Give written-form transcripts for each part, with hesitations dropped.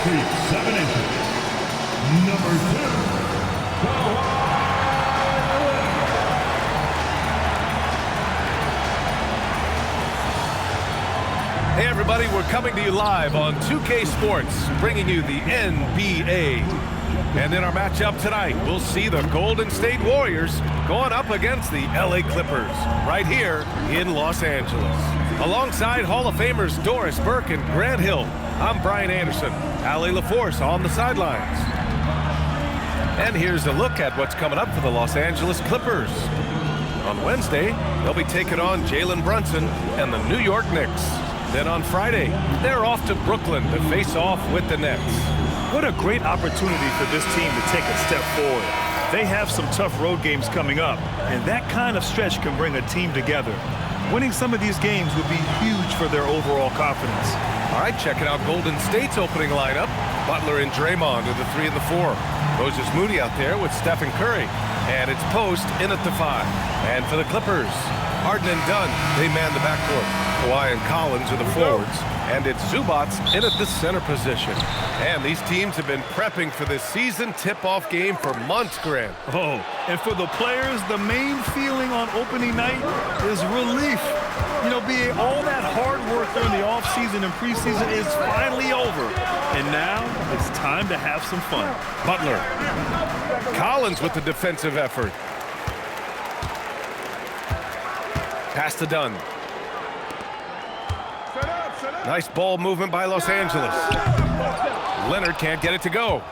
feet 7 inches. Number 2, Kawhi. Hey everybody, we're coming to you live on 2K Sports, bringing you the NBA. And in our matchup tonight, we'll see the Golden State Warriors going up against the LA Clippers right here in Los Angeles. Alongside Hall of Famers Doris Burke and Grant Hill, I'm Brian Anderson, Allie LaForce on the sidelines. And here's a look at what's coming up for the Los Angeles Clippers. On Wednesday, they'll be taking on Jalen Brunson and the New York Knicks. Then on Friday, they're off to Brooklyn to face off with the Nets. What a great opportunity for this team to take a step forward. They have some tough road games coming up, and that kind of stretch can bring a team together. Winning some of these games would be huge for their overall confidence. All right, checking out Golden State's opening lineup. Butler and Draymond are the 3 and the 4. Moses Moody out there with Stephen Curry. And it's Post in at the 5. And for the Clippers, Harden and Dunn, they man the backcourt. Kawhi and Collins are the forwards. And it's Zubats in at the center position. And these teams have been prepping for this season tip-off game for months, Grant. Oh, and for the players, the main feeling on opening night is relief. You know, being all that hard work during the offseason and preseason is finally over. And now it's time to have some fun. Butler. Collins with the defensive effort. Pass to Dunn. Nice ball movement by Los Angeles. Leonard can't get it to go.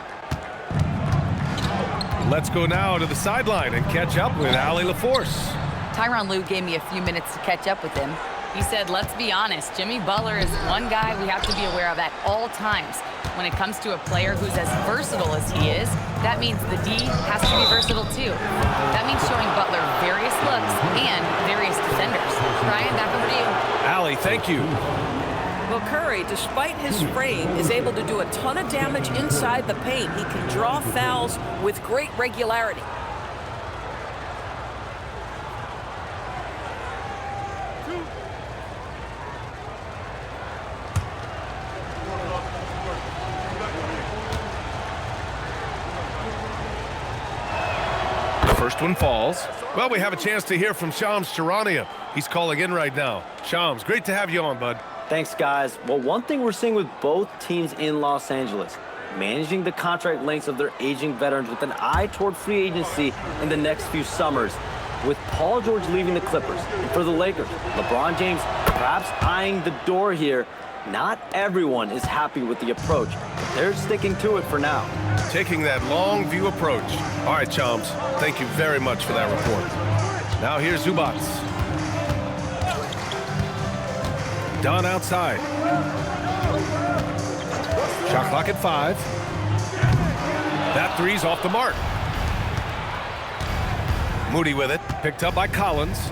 Let's go now to the sideline and catch up with Allie LaForce. Tyronn Lue gave me a few minutes to catch up with him. He said, let's be honest, Jimmy Butler is one guy we have to be aware of at all times. When it comes to a player who's as versatile as he is, that means the D has to be versatile too. That means showing Butler various looks and various defenders. Brian, back over to you. Allie, thank you. Well, Curry, despite his frame, is able to do a ton of damage inside the paint. He can draw fouls with great regularity. The first one falls. Well, we have a chance to hear from Shams Charania. He's calling in right now. Shams, great to have you on, bud. Thanks, guys. Well, one thing we're seeing with both teams in Los Angeles, managing the contract lengths of their aging veterans with an eye toward free agency in the next few summers. With Paul George leaving the Clippers, and for the Lakers, LeBron James perhaps eyeing the door here. Not everyone is happy with the approach, but they're sticking to it for now. Taking that long view approach. All right, Shams, thank you very much for that report. Now here's Zubats. Dunn outside. Shot clock at 5. That three's off the mark. Moody with it, picked up by Collins.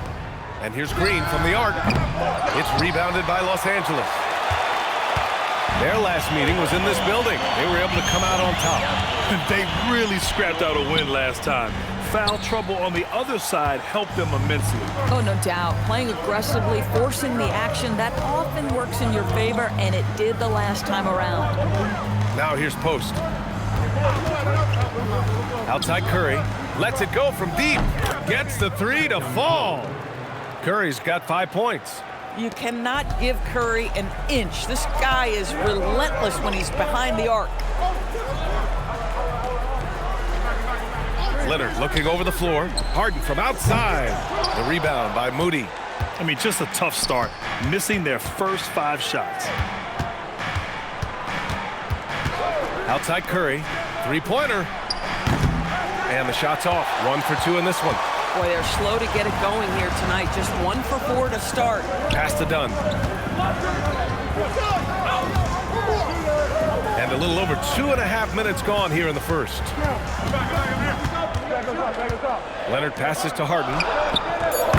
And here's Green from the arc. It's rebounded by Los Angeles. Their last meeting was in this building. They were able to come out on top. They really scrapped out a win last time. Foul trouble on the other side helped them immensely. Oh, no doubt. Playing aggressively, forcing the action, that often works in your favor, and it did the last time around. Now here's Post. Outside Curry. Lets it go from deep. Gets the 3 to fall. Curry's got 5 points. You cannot give Curry an inch. This guy is relentless when he's behind the arc. Leonard looking over the floor. Harden from outside. The rebound by Moody. I mean, just a tough start, missing their first 5 shots. Outside Curry. 3-pointer. And the shot's off. 1 for 2 in this one. Boy, they're slow to get it going here tonight. Just 1 for 4 to start. Pass to Dunn. And a little over 2.5 minutes gone here in the first. Leonard passes to Harden.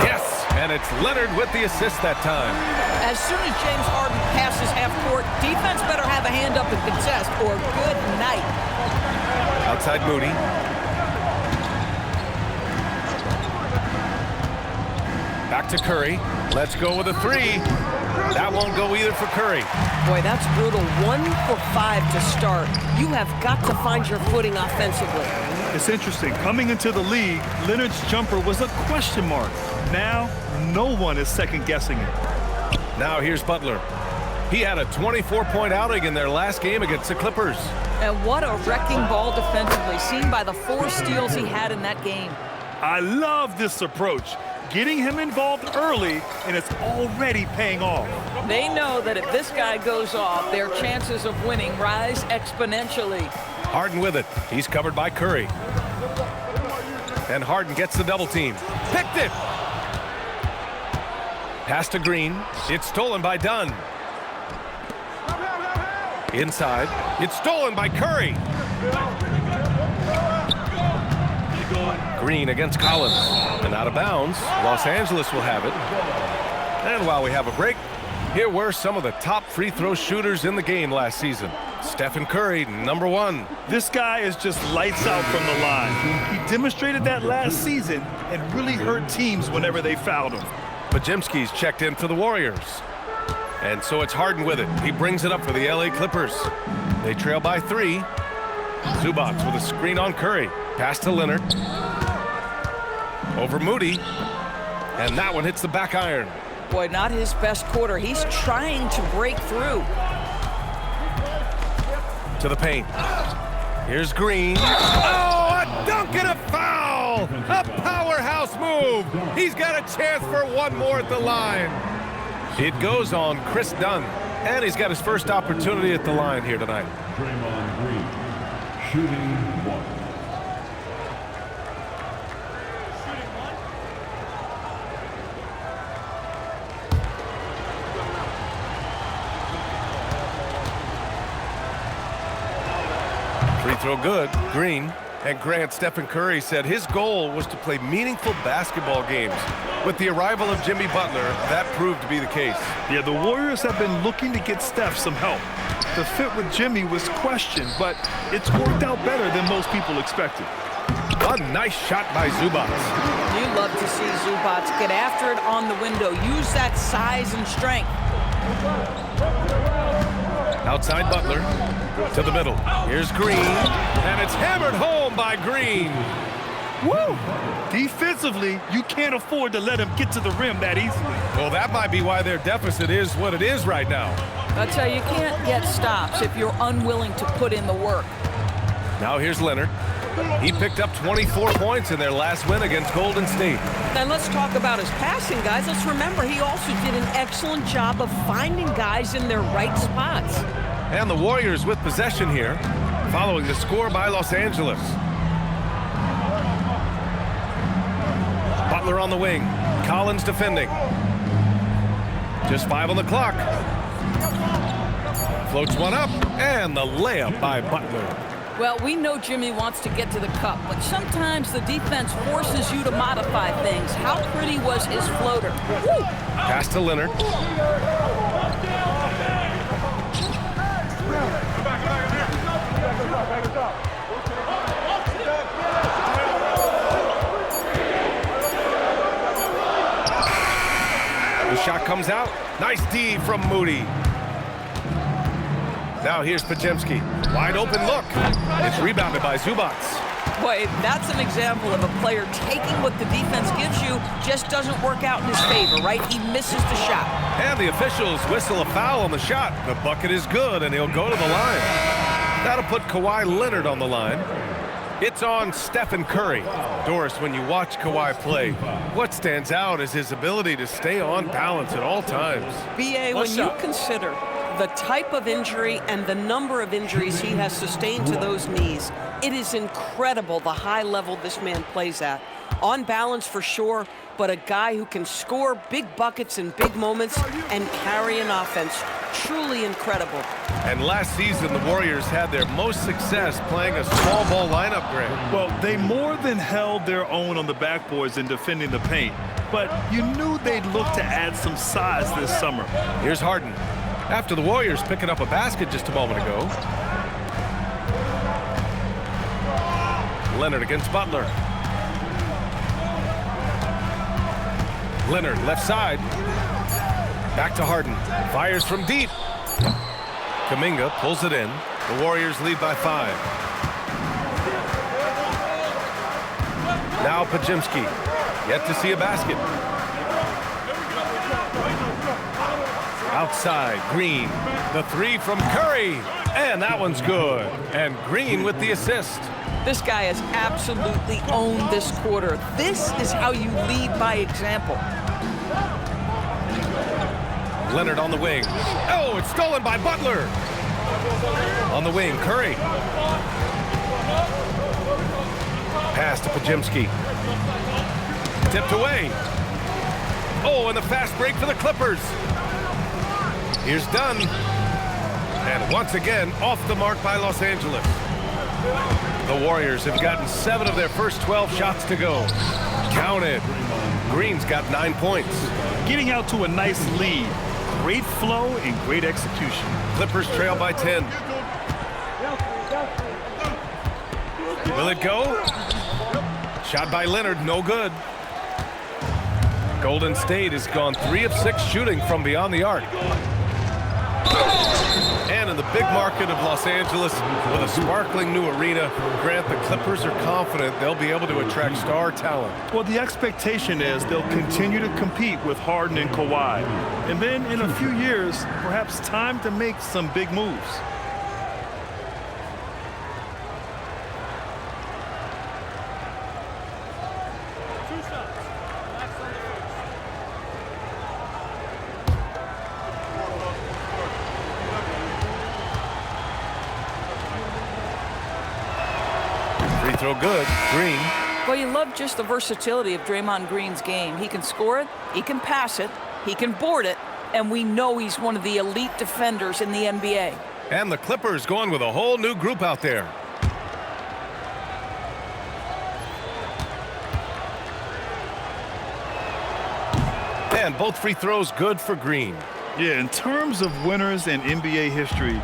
Yes, and it's Leonard with the assist that time. As soon as James Harden passes half court, defense better have a hand up and contest, or good night. Outside Moody. Back to Curry. Let's go with a three. That won't go either for Curry. Boy, that's brutal. 1 for 5 to start. You have got to find your footing offensively. It's interesting. Coming into the league, Leonard's jumper was a question mark. Now, no one is second-guessing it. Now here's Butler. He had a 24-point outing in their last game against the Clippers. And what a wrecking ball defensively, seen by the 4 steals he had in that game. I love this approach. Getting him involved early, and it's already paying off. They know that if this guy goes off, their chances of winning rise exponentially. Harden with it. He's covered by Curry. And Harden gets the double team. Picked it! Pass to Green. It's stolen by Dunn. Inside. It's stolen by Curry. Green against Collins. And out of bounds. Los Angeles will have it. And while we have a break, here were some of the top free throw shooters in the game last season. Stephen Curry, number 1. This guy is just lights out from the line. He demonstrated that last season and really hurt teams whenever they fouled him. Pajemski's checked in for the Warriors. And so it's Harden with it. He brings it up for the LA Clippers. They trail by 3. Zubac with a screen on Curry. Pass to Leonard. Over Moody. And that one hits the back iron. Boy, not his best quarter. He's trying to break through. To the paint. Here's Green. Oh, a dunk and a foul! A powerhouse move! He's got a chance for one more at the line. It goes on Chris Dunn. And he's got his first opportunity at the line here tonight. Draymond Green, shooting 1. Free throw good. Green. And Grant, Stephen Curry said his goal was to play meaningful basketball games. With the arrival of Jimmy Butler, that proved to be the case. Yeah, the Warriors have been looking to get Steph some help. The fit with Jimmy was questioned, but it's worked out better than most people expected. A nice shot by Zubac. You love to see Zubac get after it on the window. Use that size and strength. Outside Butler. To the middle. Here's Green. And it's hammered home by Green. Woo! Defensively, you can't afford to let him get to the rim that easily. Well, that might be why their deficit is what it is right now. I tell you, you can't get stops if you're unwilling to put in the work. Now here's Leonard. He picked up 24 points in their last win against Golden State. And let's talk about his passing, guys. Let's remember he also did an excellent job of finding guys in their right spots. And the Warriors with possession here, following the score by Los Angeles. Butler on the wing. Collins defending. Just 5 on the clock. Floats one up, and the layup by Butler. Well, we know Jimmy wants to get to the cup, but sometimes the defense forces you to modify things. How pretty was his floater? Woo! Pass to Leonard. The shot comes out. Nice D from Moody. Now here's Pajemski. Wide open look. It's rebounded by Zubac. Boy, that's an example of a player taking what the defense gives you, just doesn't work out in his favor, right? He misses the shot. And the officials whistle a foul on the shot. The bucket is good, and he'll go to the line. That'll put Kawhi Leonard on the line. It's on Stephen Curry. Doris, when you watch Kawhi play, what stands out is his ability to stay on balance at all times. B.A., when you consider the type of injury and the number of injuries he has sustained to those knees, it is incredible the high level this man plays at. On balance for sure, but a guy who can score big buckets in big moments and carry an offense. Truly incredible. And last season, the Warriors had their most success playing a small ball lineup, Grant. Well, they more than held their own on the backboards in defending the paint, but you knew they'd look to add some size this summer. Here's Harden. After the Warriors picking up a basket just a moment ago. Leonard against Butler. Leonard, left side. Back to Harden. Fires from deep. Kuminga pulls it in. The Warriors lead by 5. Now Pajimski. Yet to see a basket. Outside, Green. The 3 from Curry. And that one's good. And Green with the assist. This guy has absolutely owned this quarter. This is how you lead by example. Leonard on the wing. Oh, it's stolen by Butler. On the wing, Curry. Pass to Pajimski. Tipped away. Oh, and the fast break for the Clippers. Here's Dunn. And once again, off the mark by Los Angeles. The Warriors have gotten 7 of their first 12 shots to go. Counted. Green's got 9 points. Getting out to a nice lead. Great flow and great execution. Clippers trail by 10. Will it go? Shot by Leonard, no good. Golden State has gone 3 of 6 shooting from beyond the arc. And in the big market of Los Angeles, with a sparkling new arena, Grant, the Clippers are confident they'll be able to attract star talent. Well, the expectation is they'll continue to compete with Harden and Kawhi. And then in a few years, perhaps time to make some big moves. Free throw good. Green. Well, you love just the versatility of Draymond Green's game. He can score it, he can pass it, he can board it, and we know he's one of the elite defenders in the NBA. And the Clippers going with a whole new group out there. And both free throws good for Green. Yeah, in terms of winners in NBA history,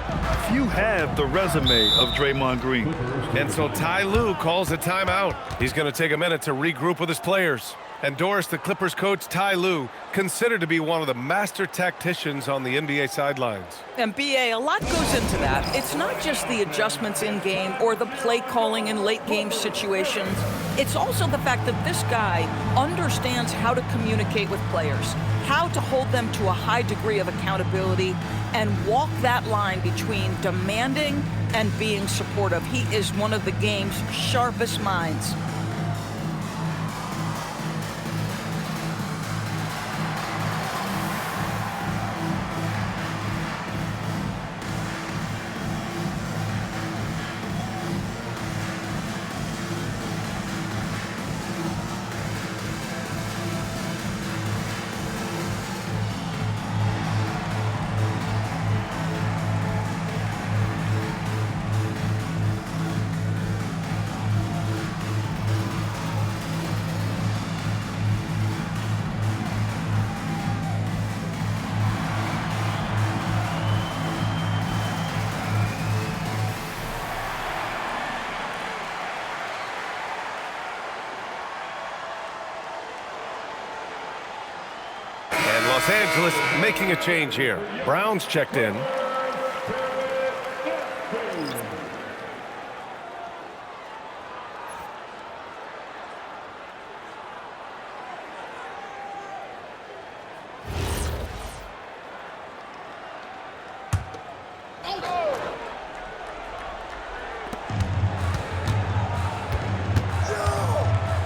few have the resume of Draymond Green. And so Ty Lue calls a timeout. He's going to take a minute to regroup with his players. And Doris, the Clippers coach Ty Lue, considered to be one of the master tacticians on the NBA sidelines. And BA, a lot goes into that. It's not just the adjustments in game or the play calling in late game situations. It's also the fact that this guy understands how to communicate with players, how to hold them to a high degree of accountability, and walk that line between demanding and being supportive. He is one of the game's sharpest minds. Los Angeles making a change here. Brown's checked in.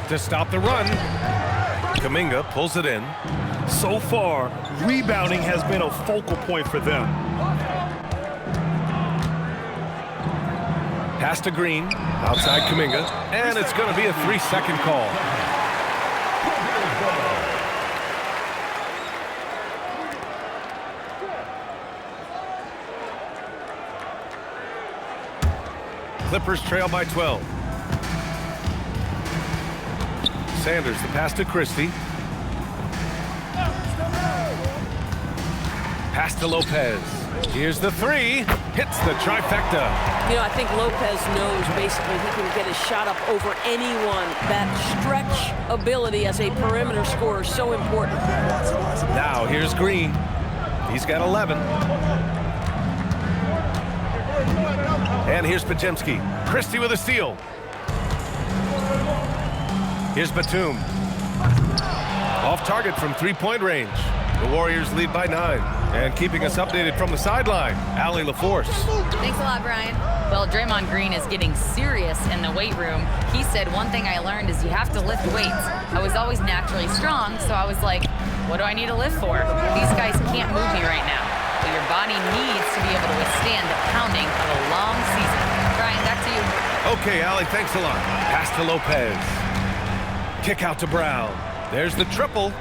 To stop the run, Kuminga pulls it in. So far, rebounding has been a focal point for them. Pass to Green, outside Kuminga, and it's going to be a 3-second call. Clippers trail by 12. Sanders, the pass to Christie. Pass to Lopez. Here's the three. Hits the trifecta. You know, I think Lopez knows basically he can get his shot up over anyone. That stretch ability as a perimeter scorer is so important. Now here's Green. He's got 11. And here's Pajemski. Christie with a steal. Here's Batum. Off target from three-point range. The Warriors lead by 9. And keeping us updated from the sideline, Allie LaForce. Thanks a lot, Brian. Well, Draymond Green is getting serious in the weight room. He said, one thing I learned is you have to lift weights. I was always naturally strong, so I was like, what do I need to lift for? These guys can't move me right now. But your body needs to be able to withstand the pounding of a long season. Brian, back to you. Okay, Allie, thanks a lot. Pass to Lopez. Kick out to Brown. There's the triple.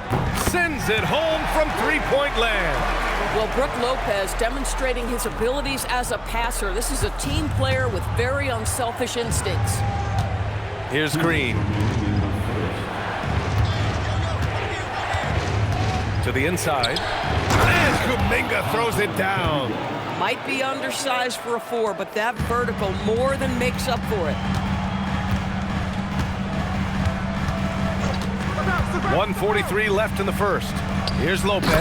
Sends it home from three-point land. Well, Brook Lopez demonstrating his abilities as a passer. This is a team player with very unselfish instincts. Here's Green. To the inside. And Kuminga throws it down. Might be undersized for a 4, but that vertical more than makes up for it. 1:43 left in the first. Here's Lopez.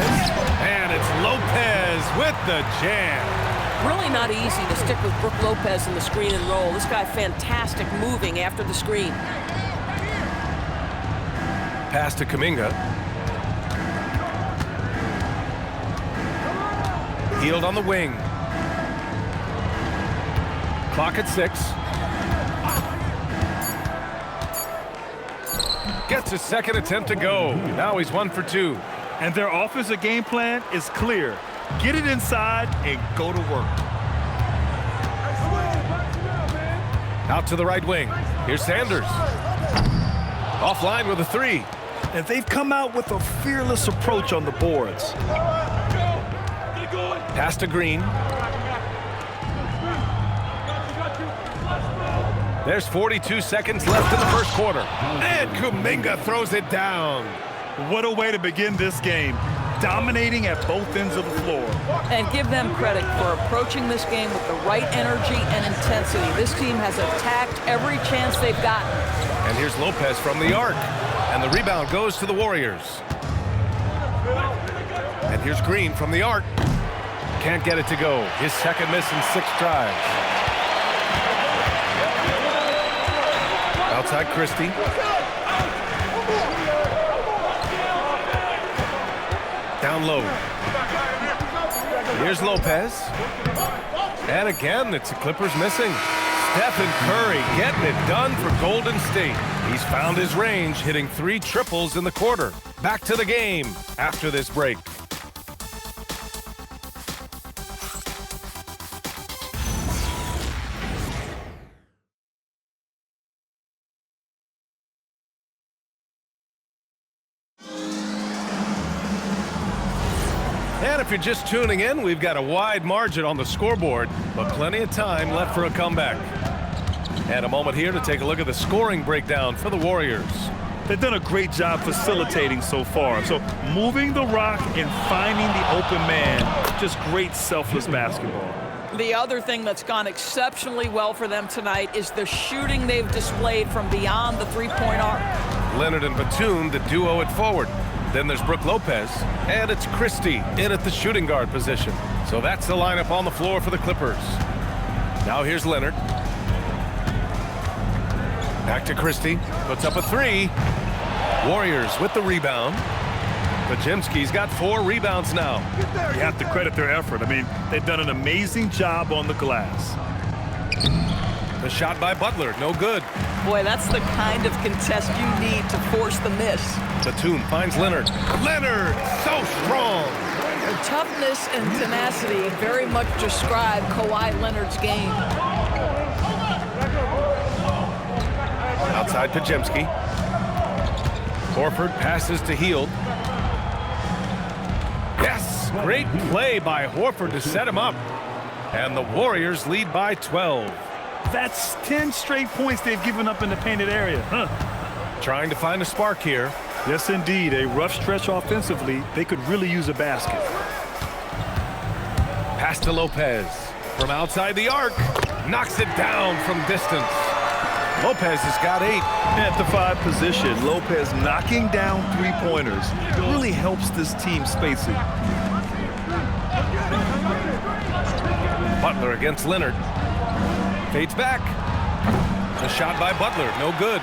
And it's Lopez with the jam. Really not easy to stick with Brook Lopez in the screen and roll. This guy fantastic moving after the screen. Pass to Kuminga. Healed on the wing. Clock at 6. Gets his second attempt to go. Now he's 1 for 2. And their offensive game plan is clear. Get it inside and go to work. Out to the right wing. Here's Sanders. Offline with a 3. And they've come out with a fearless approach on the boards. Pass to Green. There's 42 seconds left in the first quarter. And Kuminga throws it down. What a way to begin this game. Dominating at both ends of the floor. And give them credit for approaching this game with the right energy and intensity. This team has attacked every chance they've gotten. And here's Lopez from the arc. And the rebound goes to the Warriors. And here's Green from the arc. Can't get it to go. His second miss in 6 tries. Outside Christie. Down low. Here's Lopez. And again, it's the Clippers missing. Stephen Curry getting it done for Golden State. He's found his range, hitting 3 triples in the quarter. Back to the game after this break. And if you're just tuning in, we've got a wide margin on the scoreboard, but plenty of time left for a comeback. And a moment here to take a look at the scoring breakdown for the Warriors. They've done a great job facilitating so far. So moving the rock and finding the open man, just great selfless basketball. The other thing that's gone exceptionally well for them tonight is the shooting they've displayed from beyond the three-point arc. Leonard and Batum, the duo at forward. Then there's Brook Lopez, and it's Christie in at the shooting guard position. So that's the lineup on the floor for the Clippers. Now here's Leonard. Back to Christie, puts up a 3. Warriors with the rebound. Pajemski's got 4 rebounds now. You have to credit their effort. I mean, they've done an amazing job on the glass. The shot by Butler, no good. Boy, that's the kind of contest you need to force the miss. Batum finds Leonard. Leonard, so strong. The toughness and tenacity very much describe Kawhi Leonard's game. Outside Pajemski. Horford passes to Hield. Yes, great play by Horford to set him up. And the Warriors lead by 12. That's 10 straight points they've given up in the painted area. Trying to find a spark here. Yes, indeed. A rough stretch offensively. They could really use a basket. Pass to Lopez. From outside the arc. Knocks it down from distance. Lopez has got 8. At the 5 position, Lopez knocking down 3-pointers really helps this team spacing. Butler against Leonard. Fades back. A shot by Butler, no good.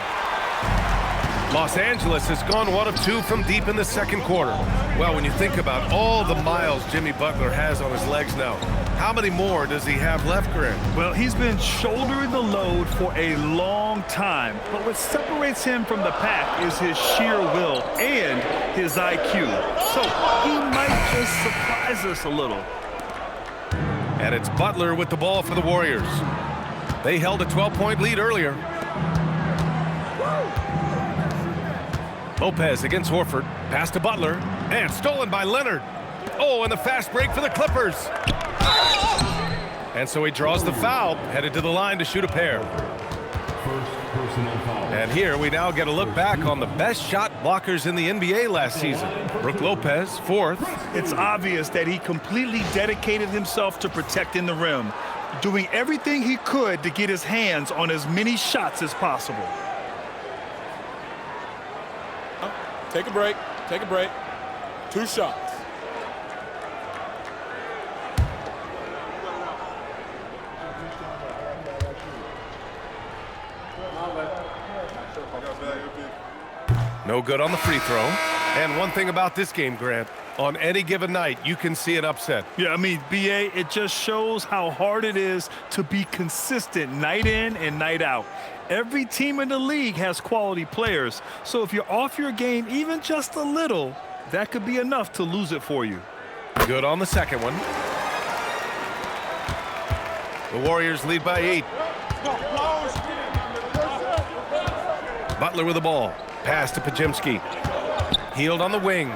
Los Angeles has gone 1 of 2 from deep in the second quarter. Well, when you think about all the miles Jimmy Butler has on his legs now, how many more does he have left, Grant? Well, he's been shouldering the load for a long time, but what separates him from the pack is his sheer will and his IQ. So he might just surprise us a little. And it's Butler with the ball for the Warriors. They held a 12-point lead earlier. Lopez against Horford. Pass to Butler. And stolen by Leonard. Oh, and the fast break for the Clippers. And so he draws the foul, headed to the line to shoot a pair. First personal foul. And here we now get a look back on the best shot blockers in the NBA last season. Brook Lopez, 4th. It's obvious that he completely dedicated himself to protecting the rim, doing everything he could to get his hands on as many shots as possible. Take a break. Take a break. 2 shots. No good on the free throw. And one thing about this game, Grant, on any given night, you can see an upset. Yeah, I mean, BA, it just shows how hard it is to be consistent night in and night out. Every team in the league has quality players, so if you're off your game even just a little, that could be enough to lose it for you. Good on the second one. The Warriors lead by 8. Butler with the ball. Pass to Pajemski. Healed on the wing.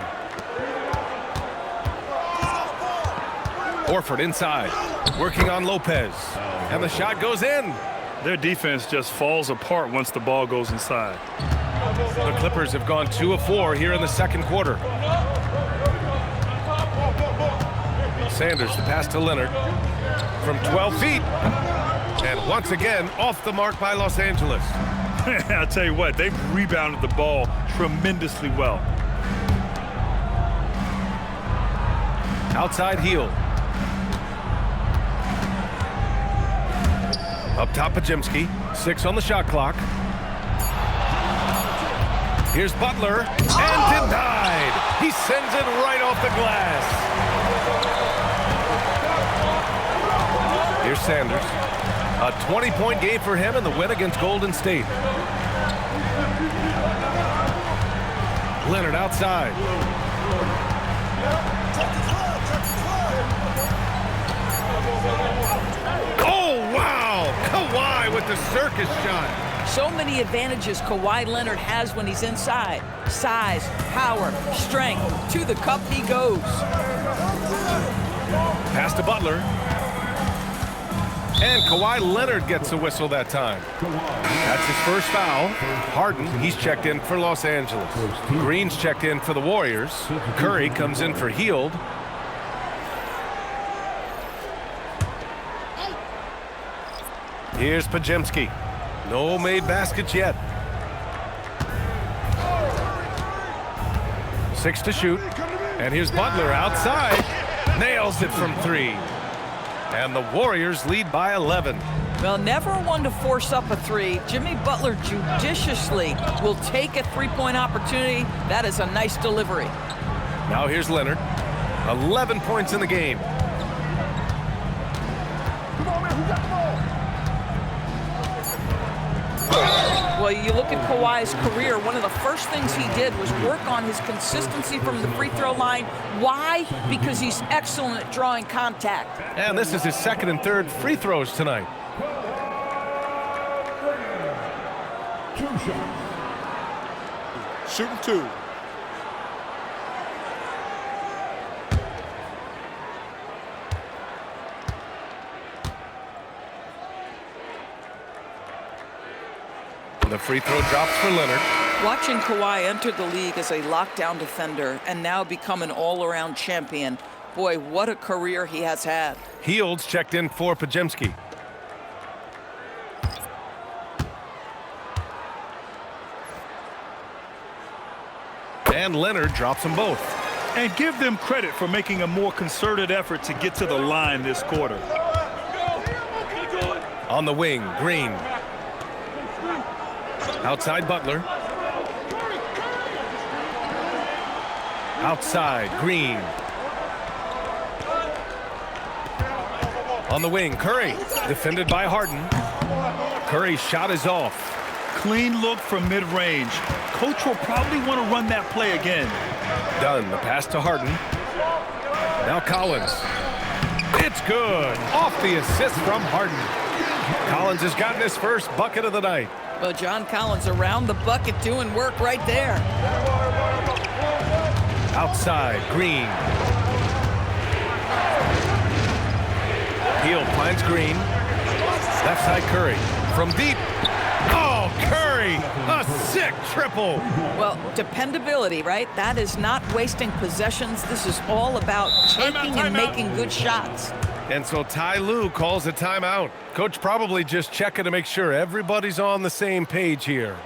Horford inside. Working on Lopez. And the shot goes in. Their defense just falls apart once the ball goes inside. The Clippers have gone 2 of 4 here in the second quarter. Sanders, the pass to Leonard. From 12 feet. And once again, off the mark by Los Angeles. I'll tell you what, they've rebounded the ball tremendously well. Outside heel. Up top, Pajemski. 6 on the shot clock. Here's Butler. And denied. He sends it right off the glass. Here's Sanders. A 20-point game for him in the win against Golden State. Leonard outside. Oh, wow! Kawhi with the circus shot. So many advantages Kawhi Leonard has when he's inside. Size, power, strength. To the cup he goes. Pass to Butler. And Kawhi Leonard gets a whistle that time. That's his first foul. Harden, he's checked in for Los Angeles. Green's checked in for the Warriors. Curry comes in for Hield. Here's Pajemski. No made baskets yet. 6 to shoot. And here's Butler outside. Nails it from 3. And the Warriors lead by 11. Well, never one to force up a 3. Jimmy Butler judiciously will take a 3-point opportunity. That is a nice delivery. Now here's Leonard. 11 points in the game. Well, you look at Kawhi's career, one of the first things he did was work on his consistency from the free throw line. Why? Because he's excellent at drawing contact. And this is his second and third free throws tonight. 2 shots. Shooting 2. The free throw drops for Leonard. Watching Kawhi enter the league as a lockdown defender and now become an all-around champion, Boy, what a career he has had. Heald's checked in for Pajemski. And Leonard drops them both. And give them credit for making a more concerted effort to get to the line this quarter. On the wing, Green. Outside Butler. Outside, Green. On the wing, Curry. Defended by Harden. Curry's shot is off. Clean look from mid-range. Coach will probably want to run that play again. Dunn, the pass to Harden. Now Collins. It's good. Off the assist from Harden. Collins has gotten his first bucket of the night. Well, John Collins around the bucket doing work right there. Outside, Green. Hield finds Green. Left side, Curry. From deep. Oh, Curry! A sick triple. Well, dependability, right? That is not wasting possessions. This is all about taking and making good shots. And so Ty Lue calls a timeout. Coach probably just checking to make sure everybody's on the same page here.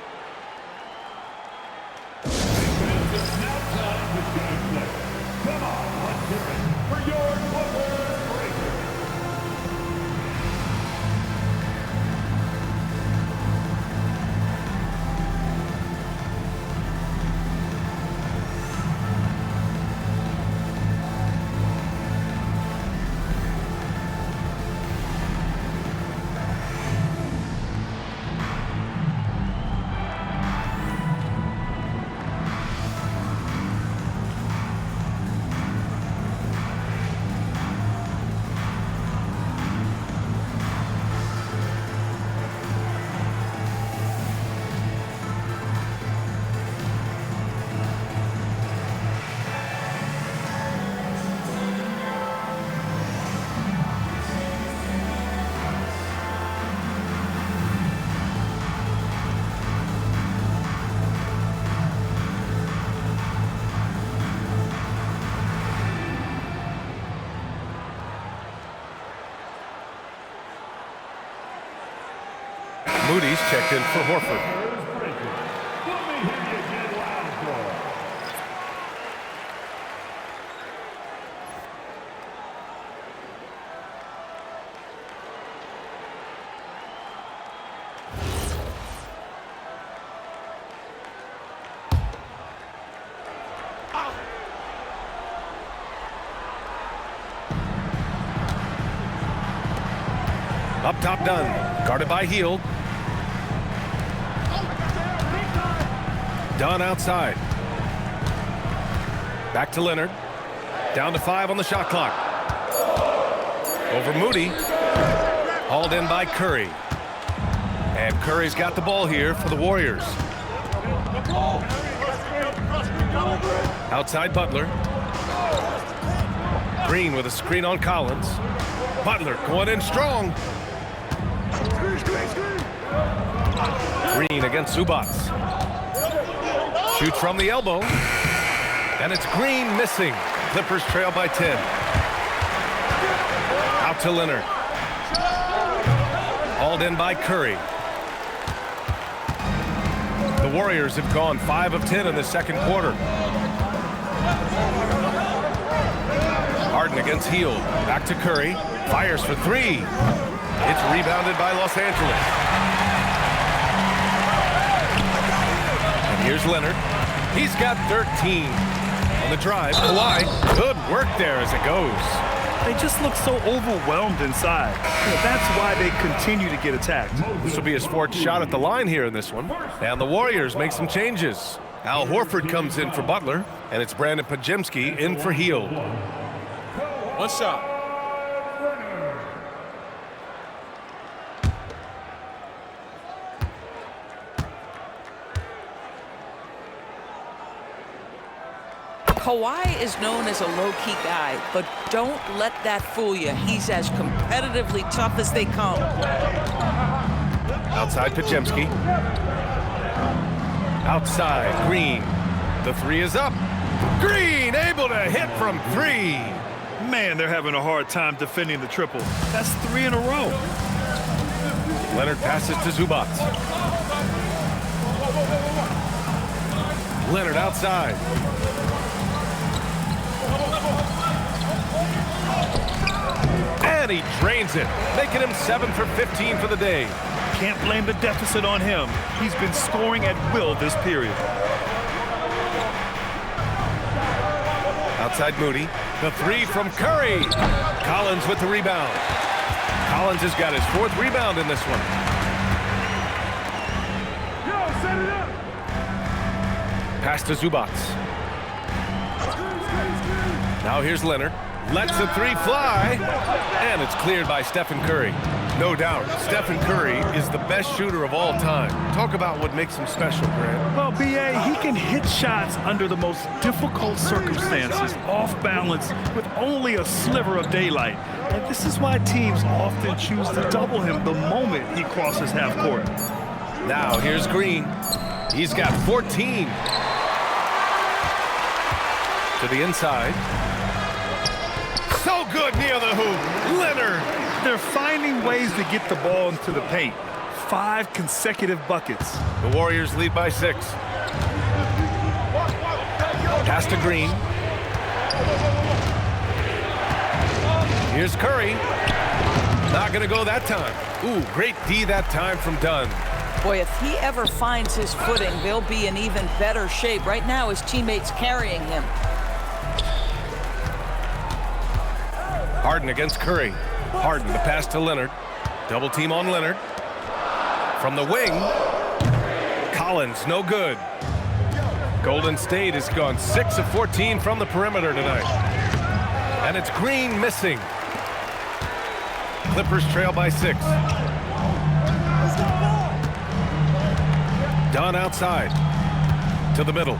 Moody's checked in for Horford. Up top, Dunn. Guarded by Hield. Dunn outside. Back to Leonard. Down to 5 on the shot clock. Over Moody. Hauled in by Curry. And Curry's got the ball here for the Warriors. Outside Butler. Green with a screen on Collins. Butler going in strong. Green against Zubats. Shoots from the elbow. And it's Green missing. Clippers trail by 10. Out to Leonard. Hauled in by Curry. The Warriors have gone 5 of 10 in the second quarter. Harden against Hield. Back to Curry. Fires for 3. It's rebounded by Los Angeles. And here's Leonard. He's got 13. On the drive, Kawhi. Good work there as it goes. They just look so overwhelmed inside. That's why they continue to get attacked. This will be his fourth shot at the line here in this one. And the Warriors make some changes. Al Horford comes in for Butler, and it's Brandon Pajemski in for Hield. One shot. Kawhi is known as a low-key guy, but don't let that fool you. He's as competitively tough as they come. Outside Pajemski. Outside Green. The 3 is up. Green able to hit from 3. Man, they're having a hard time defending the triple. That's 3 in a row. Leonard passes to Zubac. Leonard outside. And he drains it, making him 7 for 15 for the day. Can't blame the deficit on him. He's been scoring at will this period. Outside Moody. The 3 from Curry. Collins with the rebound. Collins has got his 4th rebound in this one. Pass to Zubac. Now here's Leonard. Lets the 3 fly. And it's cleared by Stephen Curry. No doubt, Stephen Curry is the best shooter of all time. Talk about what makes him special, Grant. Well, B.A., he can hit shots under the most difficult circumstances, off balance, with only a sliver of daylight. And this is why teams often choose to double him the moment he crosses half court. Now here's Green. He's got 14. To the inside. So good near the hoop. Leonard. They're finding ways to get the ball into the paint. 5 consecutive buckets. The Warriors lead by 6. Pass to Green. Here's Curry. Not going to go that time. Ooh, great D that time from Dunn. Boy, if he ever finds his footing, they'll be in even better shape. Right now, his teammates carrying him. Harden against Curry. Harden, the pass to Leonard. Double team on Leonard. From the wing. Collins, no good. Golden State has gone 6 of 14 from the perimeter tonight. And it's Green missing. Clippers trail by 6. Dunn outside. To the middle.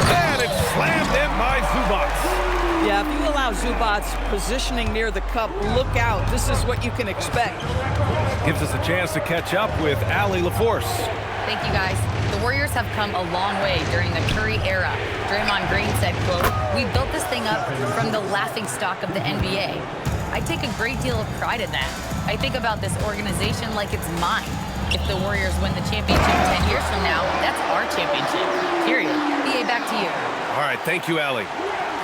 And it's slammed in by Zubac. Yeah, if you allow Zubac positioning near the cup, look out. This is what you can expect. Gives us a chance to catch up with Allie LaForce. Thank you, guys. The Warriors have come a long way during the Curry era. Draymond Green said, quote, "We built this thing up from the laughingstock of the NBA. I take a great deal of pride in that. I think about this organization like it's mine. If the Warriors win the championship 10 years from now, that's our championship, period." BA, back to you. All right, thank you, Allie.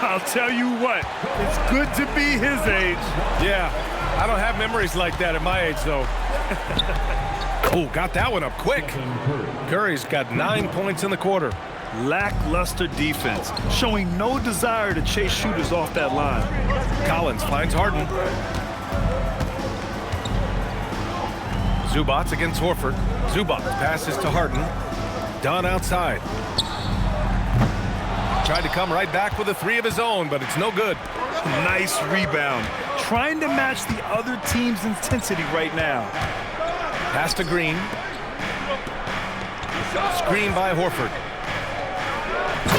I'll tell you what, it's good to be his age. Yeah, I don't have memories like that at my age, though. Oh, got that one up quick. Curry's got 9 points in the quarter. Lackluster defense, showing no desire to chase shooters off that line. Collins finds Harden. Zubac against Horford. Zubac passes to Harden. Dunn outside. Tried to come right back with a 3 of his own, but it's no good. Nice rebound. Trying to match the other team's intensity right now. Pass to Green. Screen by Horford.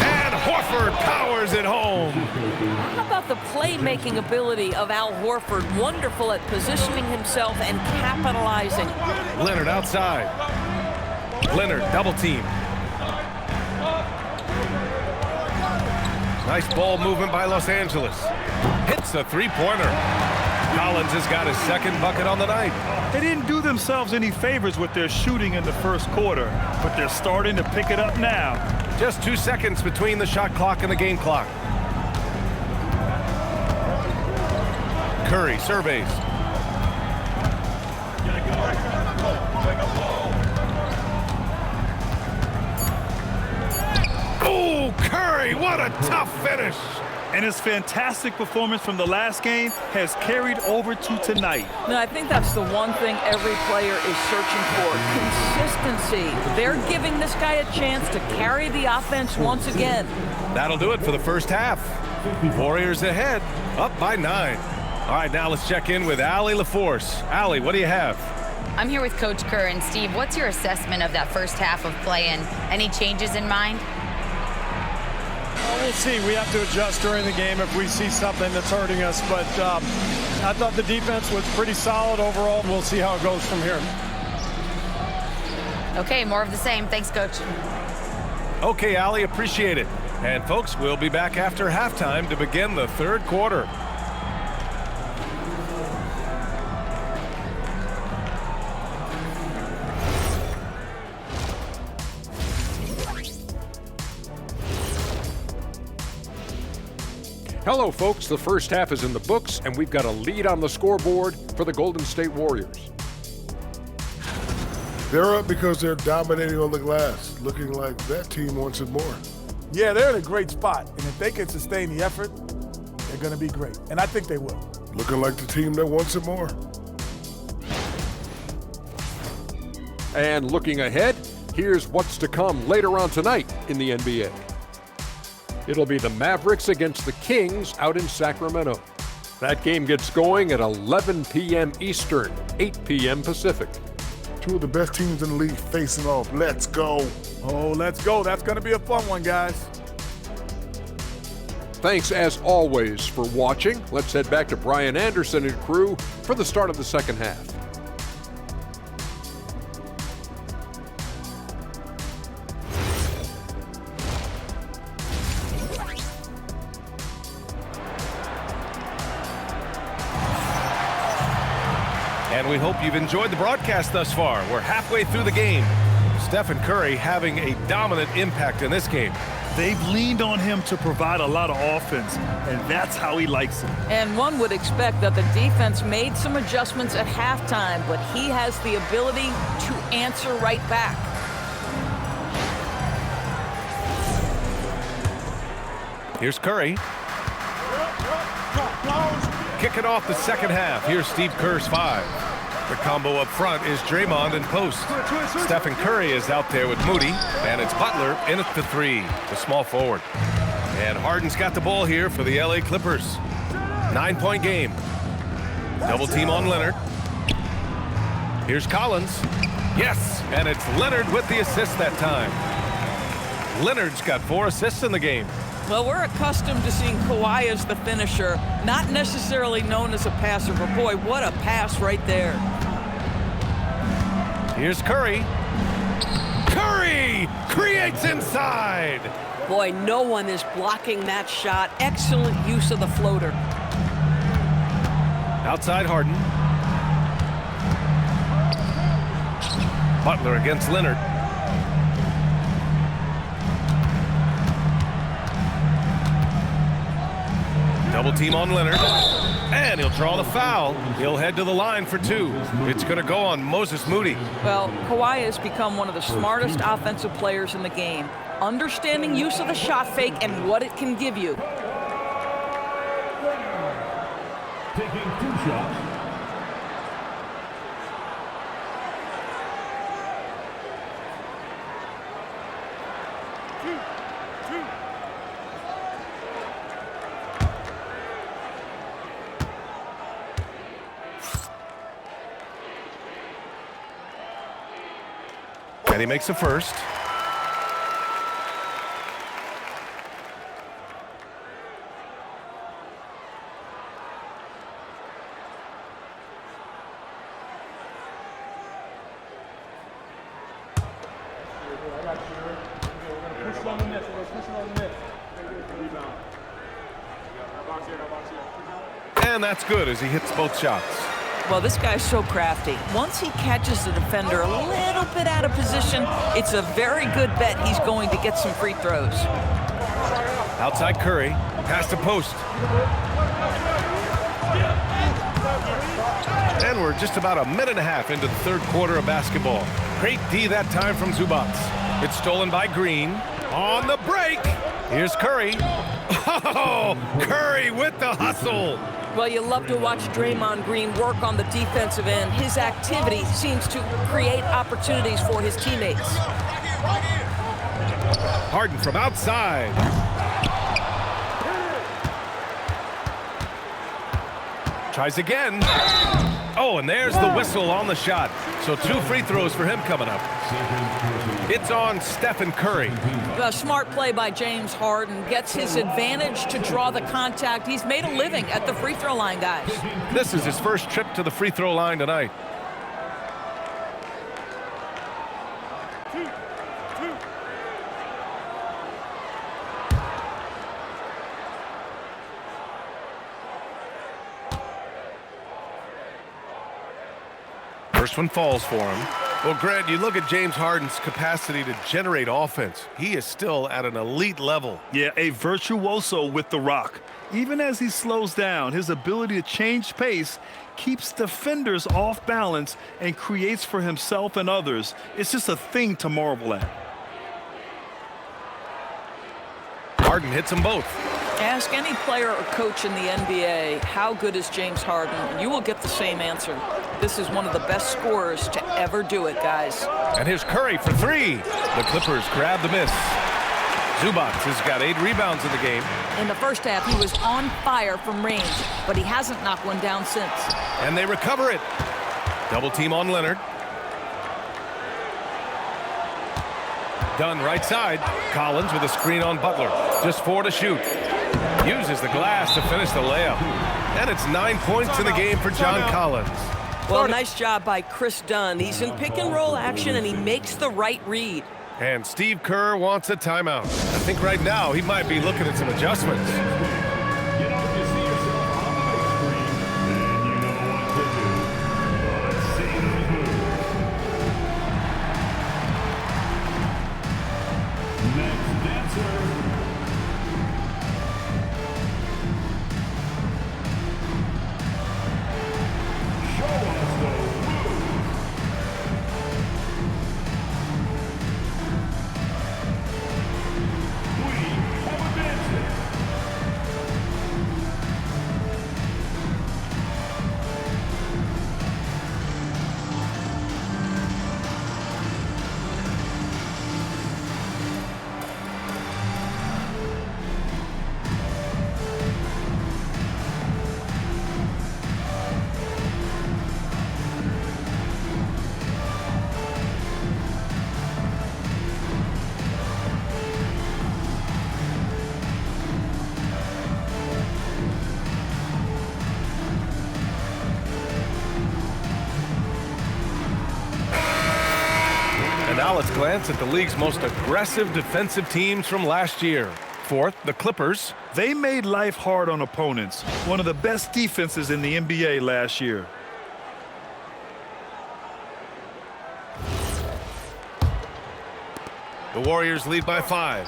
And Horford powers it home. How about the playmaking ability of Al Horford? Wonderful at positioning himself and capitalizing. Leonard outside. Leonard double team. Nice ball movement by Los Angeles. Hits the 3-pointer. Collins has got his 2nd bucket on the night. They didn't do themselves any favors with their shooting in the first quarter, but they're starting to pick it up now. Just 2 seconds between the shot clock and the game clock. Curry surveys. Oh, Curry, what a tough finish. And his fantastic performance from the last game has carried over to tonight. No, I think that's the one thing every player is searching for. Consistency. They're giving this guy a chance to carry the offense once again. That'll do it for the first half. Warriors ahead, up by 9. All right, now let's check in with Allie LaForce. Allie, what do you have? I'm here with Coach Kerr. And Steve, what's your assessment of that first half of play and any changes in mind? Well, we'll see. We have to adjust during the game if we see something that's hurting us. But I thought the defense was pretty solid overall. We'll see how it goes from here. Okay, more of the same. Thanks, Coach. Okay, Allie, appreciate it. And folks, we'll be back after halftime to begin the third quarter. Hello, folks. The first half is in the books, and we've got a lead on the scoreboard for the Golden State Warriors. They're up because they're dominating on the glass, looking like that team wants it more. Yeah, they're in a great spot, and if they can sustain the effort, they're going to be great, and I think they will. Looking like the team that wants it more. And looking ahead, here's what's to come later on tonight in the NBA. It'll be the Mavericks against the Kings out in Sacramento. That game gets going at 11 p.m. Eastern, 8 p.m. Pacific. Two of the best teams in the league facing off. Let's go. Oh, let's go. That's going to be a fun one, guys. Thanks, as always, for watching. Let's head back to Brian Anderson and crew for the start of the second half. And we hope you've enjoyed the broadcast thus far. We're halfway through the game. Stephen Curry having a dominant impact in this game. They've leaned on him to provide a lot of offense, and that's how he likes it. And one would expect that the defense made some adjustments at halftime, but he has the ability to answer right back. Here's Curry. Kicking off the second half. Here's Steve Kerr's 5. The combo up front is Draymond in post. Stephen Curry is out there with Moody, and it's Butler in at the 3, the small forward. And Harden's got the ball here for the LA Clippers. 9-point game. Double team on Leonard. Here's Collins. Yes, and it's Leonard with the assist that time. Leonard's got 4 assists in the game. Well, we're accustomed to seeing Kawhi as the finisher, not necessarily known as a passer, but boy, what a pass right there. Here's Curry. Curry creates inside. Boy, no one is blocking that shot. Excellent use of the floater. Outside Harden. Butler against Leonard. Double team on Leonard, and he'll draw the foul. He'll head to the line for 2. It's going to go on Moses Moody. Well, Kawhi has become one of the smartest offensive players in the game, understanding use of the shot fake and what it can give you. Taking 2 shots. And he makes the first. And that's good as he hits both shots. Well, this guy's so crafty. Once he catches the defender a little bit out of position, it's a very good bet he's going to get some free throws. Outside Curry, past the post. And we're just about a minute and a half into the third quarter of basketball. Great D that time from Zubats. It's stolen by Green. On the break, here's Curry. Oh, Curry with the hustle. Well, you love to watch Draymond Green work on the defensive end. His activity seems to create opportunities for his teammates. Harden from outside. Tries again. Oh, and there's the whistle on the shot. So 2 free throws for him coming up. It's on Stephen Curry. A smart play by James Harden. Gets his advantage to draw the contact. He's made a living at the free throw line, guys. This is his first trip to the free throw line tonight. First one falls for him. Well, Grant, you look at James Harden's capacity to generate offense. He is still at an elite level. Yeah, a virtuoso with the rock. Even as he slows down, his ability to change pace keeps defenders off balance and creates for himself and others. It's just a thing to marvel at. Harden hits them both. Ask any player or coach in the NBA, how good is James Harden? And you will get the same answer. This is one of the best scorers to ever do it, guys. And here's Curry for three. The Clippers grab the miss. Zubac has got 8 rebounds in the game. In the first half, he was on fire from range, but he hasn't knocked one down since. And they recover it. Double team on Leonard. Dunn right side. Collins with a screen on Butler. Just 4 to shoot. Uses the glass to finish the layup. And it's 9 points in the game for John Collins. Well, nice job by Chris Dunn. He's in pick-and-roll action, and he makes the right read. And Steve Kerr wants a timeout. I think right now he might be looking at some adjustments. You know, if you see yourself on the big screen, then you know what to do. Let's see those moves. Next dancer. Show us those moves. We have a dancer. And now let's glance at the league's most aggressive defensive teams from last year. Fourth, the Clippers. They made life hard on opponents. One of the best defenses in the NBA last year. The Warriors lead by 5.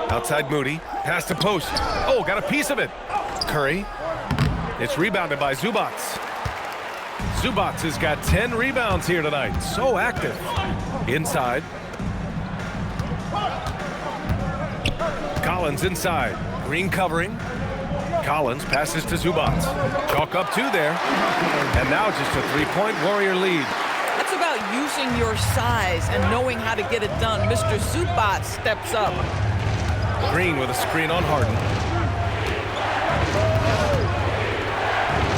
Outside Moody. Pass to post. Oh, got a piece of it. Curry. It's rebounded by Zubac. Zubac has got 10 rebounds here tonight. So active. Inside. Collins inside. Green covering. Collins passes to Zubac. Chalk up 2 there. And now just a 3-point Warrior lead. That's about using your size and knowing how to get it done. Mr. Zubac steps up. Green with a screen on Harden.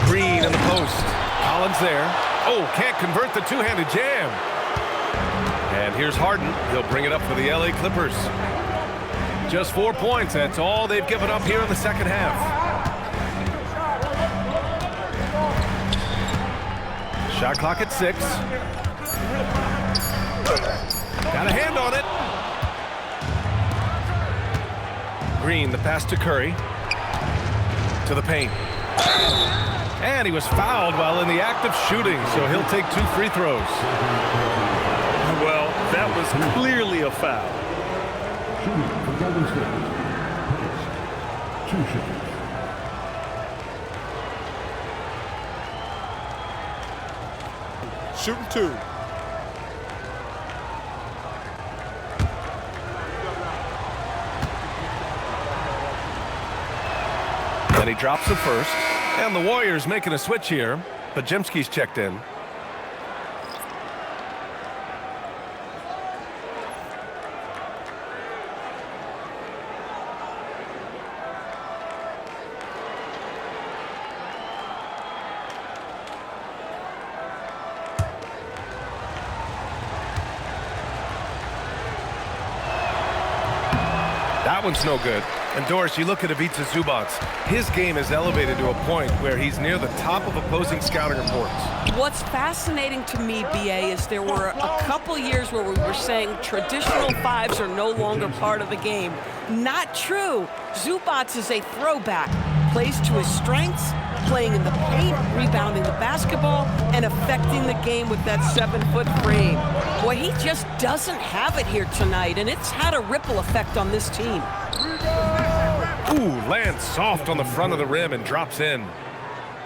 Green in the post. Collins there. Oh, can't convert the two-handed jam. And here's Harden. He'll bring it up for the LA Clippers. Just 4 points. That's all they've given up here in the second half. Shot clock at 6. Got a hand on it. Green, the pass to Curry. To the paint. And he was fouled while in the act of shooting, so he'll take 2 free throws. Well, that was clearly a foul. Shooting for Golden State. Post. 2 shots. Shooting 2. And he drops the first. And the Warriors making a switch here. But Jemski's checked in. That one's no good. And Doris, you look at Ivica Zubac. His game is elevated to a point where he's near the top of opposing scouting reports. What's fascinating to me, BA, is there were a couple years where we were saying traditional 5s are no longer part of the game. Not true. Zubac is a throwback. Plays to his strengths, playing in the paint, rebounding the basketball, and affecting the game with that 7-foot frame. Boy, he just doesn't have it here tonight, and it's had a ripple effect on this team. Ooh, lands soft on the front of the rim and drops in.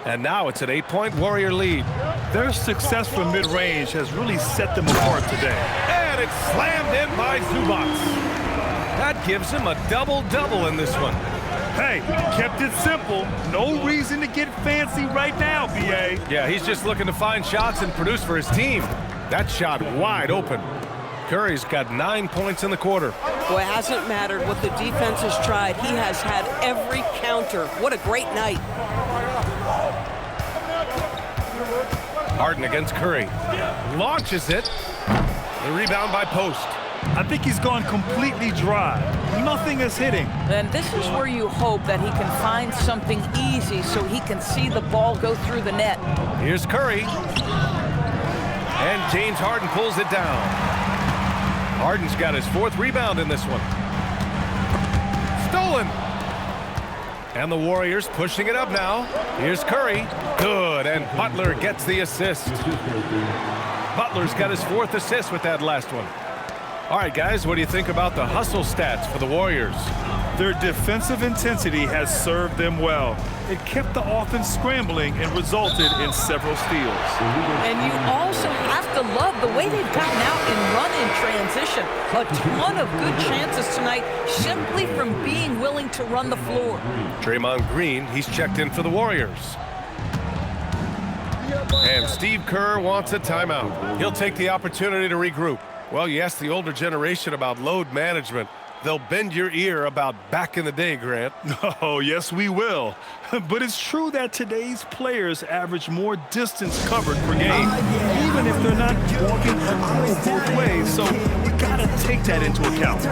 And now it's an 8-point Warrior lead. Their success from mid-range has really set them apart today. And it's slammed in by Zubac. That gives him a double-double in this one. Hey, kept it simple. No reason to get fancy right now, B.A. Yeah, he's just looking to find shots and produce for his team. That shot wide open. Curry's got 9 points in the quarter. Boy, it hasn't mattered what the defense has tried. He has had every counter. What a great night. Harden against Curry. Launches it. The rebound by Post. I think he's gone completely dry. Nothing is hitting. And this is where you hope that he can find something easy so he can see the ball go through the net. Here's Curry. And James Harden pulls it down. Harden's got his 4th rebound in this one. Stolen. And the Warriors pushing it up now. Here's Curry. Good, and Butler gets the assist. Butler's got his 4th assist with that last one. All right, guys, what do you think about the hustle stats for the Warriors? Their defensive intensity has served them well. It kept the offense scrambling and resulted in several steals. And you also have to love the way they've gotten out and run in transition. A ton of good chances tonight simply from being willing to run the floor. Draymond Green, he's checked in for the Warriors. And Steve Kerr wants a timeout. He'll take the opportunity to regroup. Well, you ask the older generation about load management, they'll bend your ear about back in the day, Grant. Oh, yes, we will. But it's true that today's players average more distance covered per game, even if they're not walking both ways. So you gotta take that into account.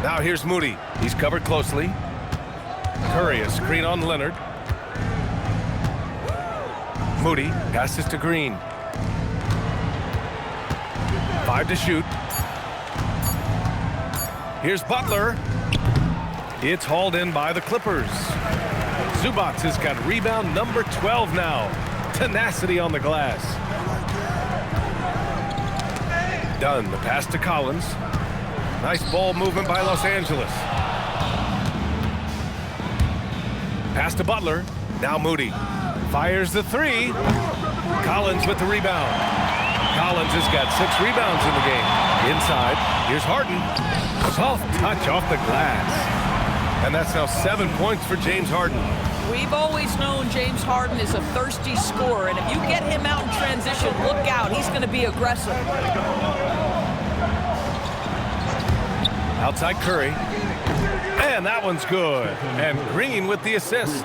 Now here's Moody. He's covered closely. Curry, a screen on Leonard. Moody passes to Green. 5 to shoot. Here's Butler. It's hauled in by the Clippers. Zubac has got rebound number 12 now. Tenacity on the glass. Dunn, the pass to Collins. Nice ball movement by Los Angeles. Pass to Butler. Now Moody. Fires the 3. Collins with the rebound. Collins has got 6 rebounds in the game. Inside. Here's Harden. Soft touch off the glass. And that's now 7 points for James Harden. We've always known James Harden is a thirsty scorer, and if you get him out in transition, look out. He's going to be aggressive. Outside Curry. And that one's good. And Green with the assist.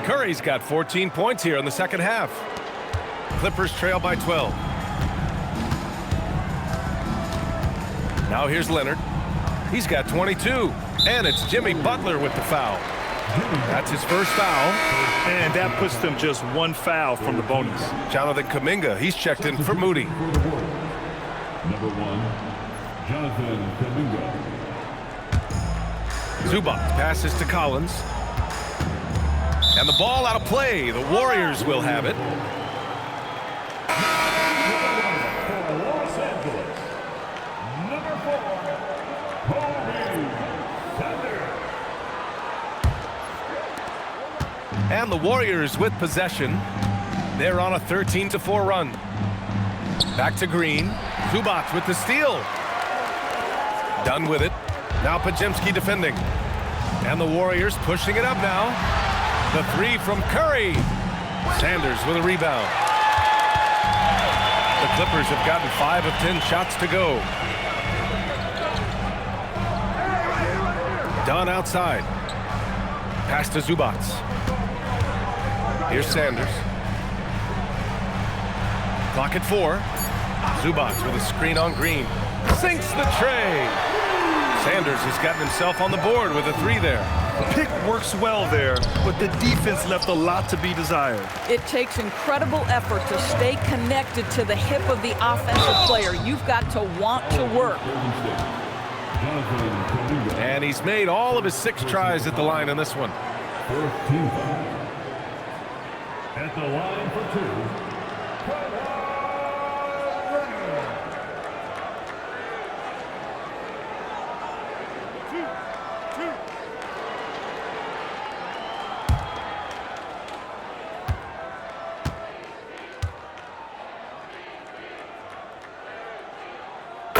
Curry's got 14 points here in the second half. Clippers trail by 12. Now here's Leonard. He's got 22. And it's Jimmy Butler with the foul. That's his first foul. And that puts them just one foul from the bonus. Jonathan Kuminga, he's checked in for Moody. Number 1, Jonathan Kuminga. Zubac passes to Collins. And the ball out of play. The Warriors will have it. For Los Angeles, number 4, Sanders. And the Warriors with possession. They're on a 13-4 run. Back to Green. Zubac with the steal. Done with it. Now Podziemski defending. And the Warriors pushing it up now. The three from Curry. Sanders with a rebound. The Clippers have gotten 5 of 10 shots to go. Dunn outside. Pass to Zubac. Here's Sanders. Clock at 4. Zubac with a screen on Green. Sinks the tray. Sanders has gotten himself on the board with a 3 there. The pick works well there, but the defense left a lot to be desired. It takes incredible effort to stay connected to the hip of the offensive player. You've got to want to work. And he's made all of his 6 tries at the line in this one. 14 foul. At the line for 2.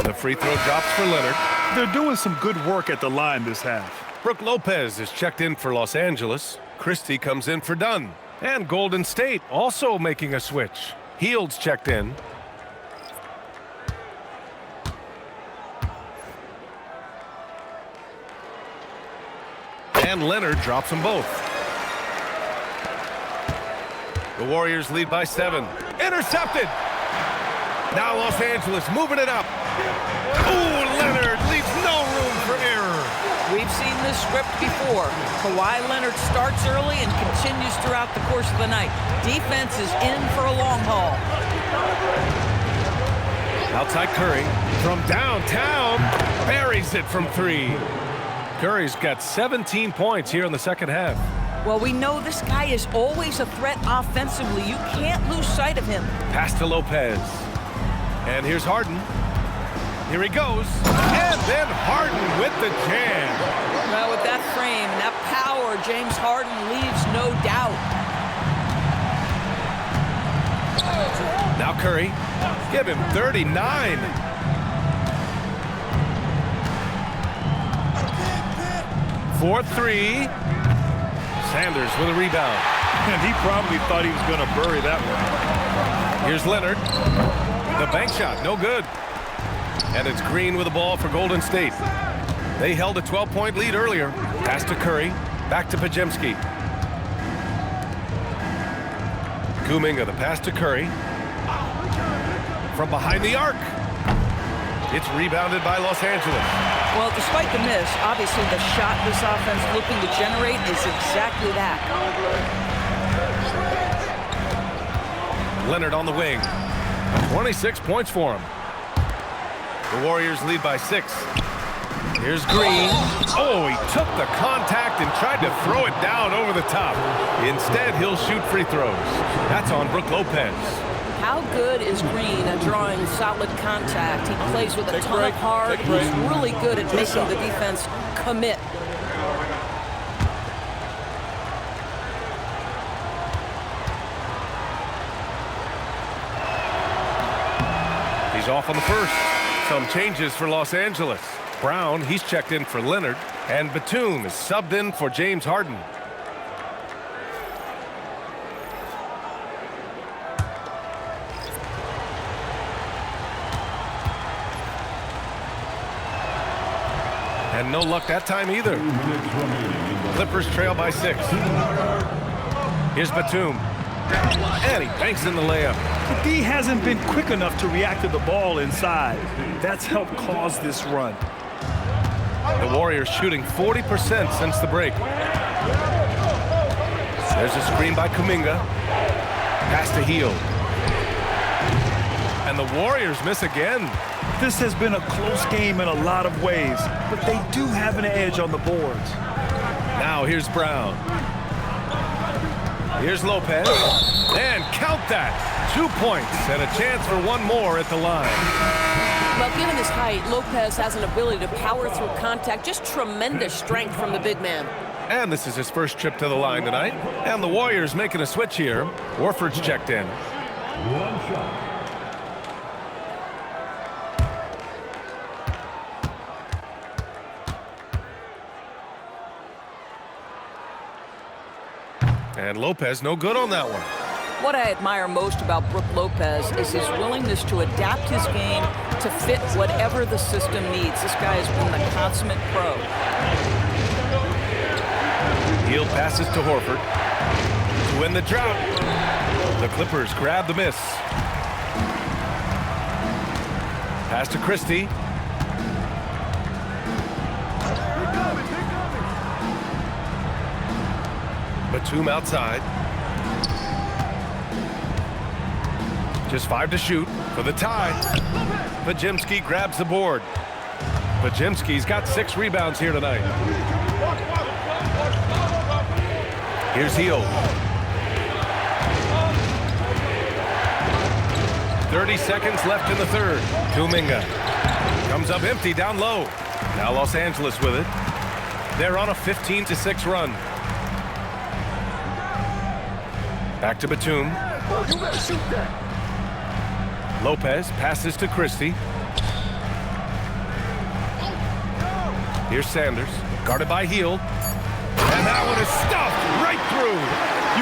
The free throw drops for Leonard. They're doing some good work at the line this half. Brook Lopez is checked in for Los Angeles. Christie comes in for Dunn. And Golden State also making a switch. Hield's checked in. And Leonard drops them both. The Warriors lead by 7. Intercepted! Now Los Angeles moving it up. Ooh, Leonard leaves no room for error. We've seen this script before. Kawhi Leonard starts early and continues throughout the course of the night. Defense is in for a long haul. Outside Curry from downtown. Buries it from 3. Curry's got 17 points here in the second half. Well, we know this guy is always a threat offensively. You can't lose sight of him. Pass to Lopez. And here's Harden. Here he goes. And then Harden with the jam. Well, with that frame and that power, James Harden leaves no doubt. Now Curry. Give him 39. For 3. Sanders with a rebound. And he probably thought he was going to bury that one. Here's Leonard. The bank shot, no good. And it's Green with the ball for Golden State. They held a 12-point lead earlier. Pass to Curry. Back to Podziemski. Kuminga, the pass to Curry. From behind the arc. It's rebounded by Los Angeles. Well, despite the miss, obviously the shot this offense looking to generate is exactly that. Leonard on the wing. 26 points for him. The Warriors lead by 6. Here's Green. Oh, he took the contact and tried to throw it down over the top. Instead, he'll shoot free throws. That's on Brook Lopez. How good is Green at drawing solid contact? He plays with a ton of heart. He's really good at making the defense commit. He's off on the first. Some changes for Los Angeles. Brown, he's checked in for Leonard. And Batum is subbed in for James Harden. And no luck that time either. Clippers trail by 6. Here's Batum. And he banks in the layup. The D hasn't been quick enough to react to the ball inside. That's helped cause this run. The Warriors shooting 40% since the break. There's a screen by Kuminga. Pass to Hield. And the Warriors miss again. This has been a close game in a lot of ways, but they do have an edge on the boards. Now here's Brown. Here's Lopez. And count that. 2 points and a chance for one more at the line. Well, given his height, Lopez has an ability to power through contact. Just tremendous strength from the big man. And this is his first trip to the line tonight. And the Warriors making a switch here. Horford's checked in. One shot. And Lopez no good on that one. What I admire most about Brook Lopez is his willingness to adapt his game to fit whatever the system needs. This guy has been the consummate pro. Hield passes to Horford to win the drought. The Clippers grab the miss. Pass to Christie. Batum outside. Just 5 to shoot for the tie. Podziemski grabs the board. Podziemski's got 6 rebounds here tonight. Here's Hield. 30 seconds left in the third. Kuminga comes up empty down low. Now Los Angeles with it. They're on a 15-6 run. Back to Batum. Lopez passes to Christie. Here's Sanders, guarded by Hield. And that one is stuffed right through.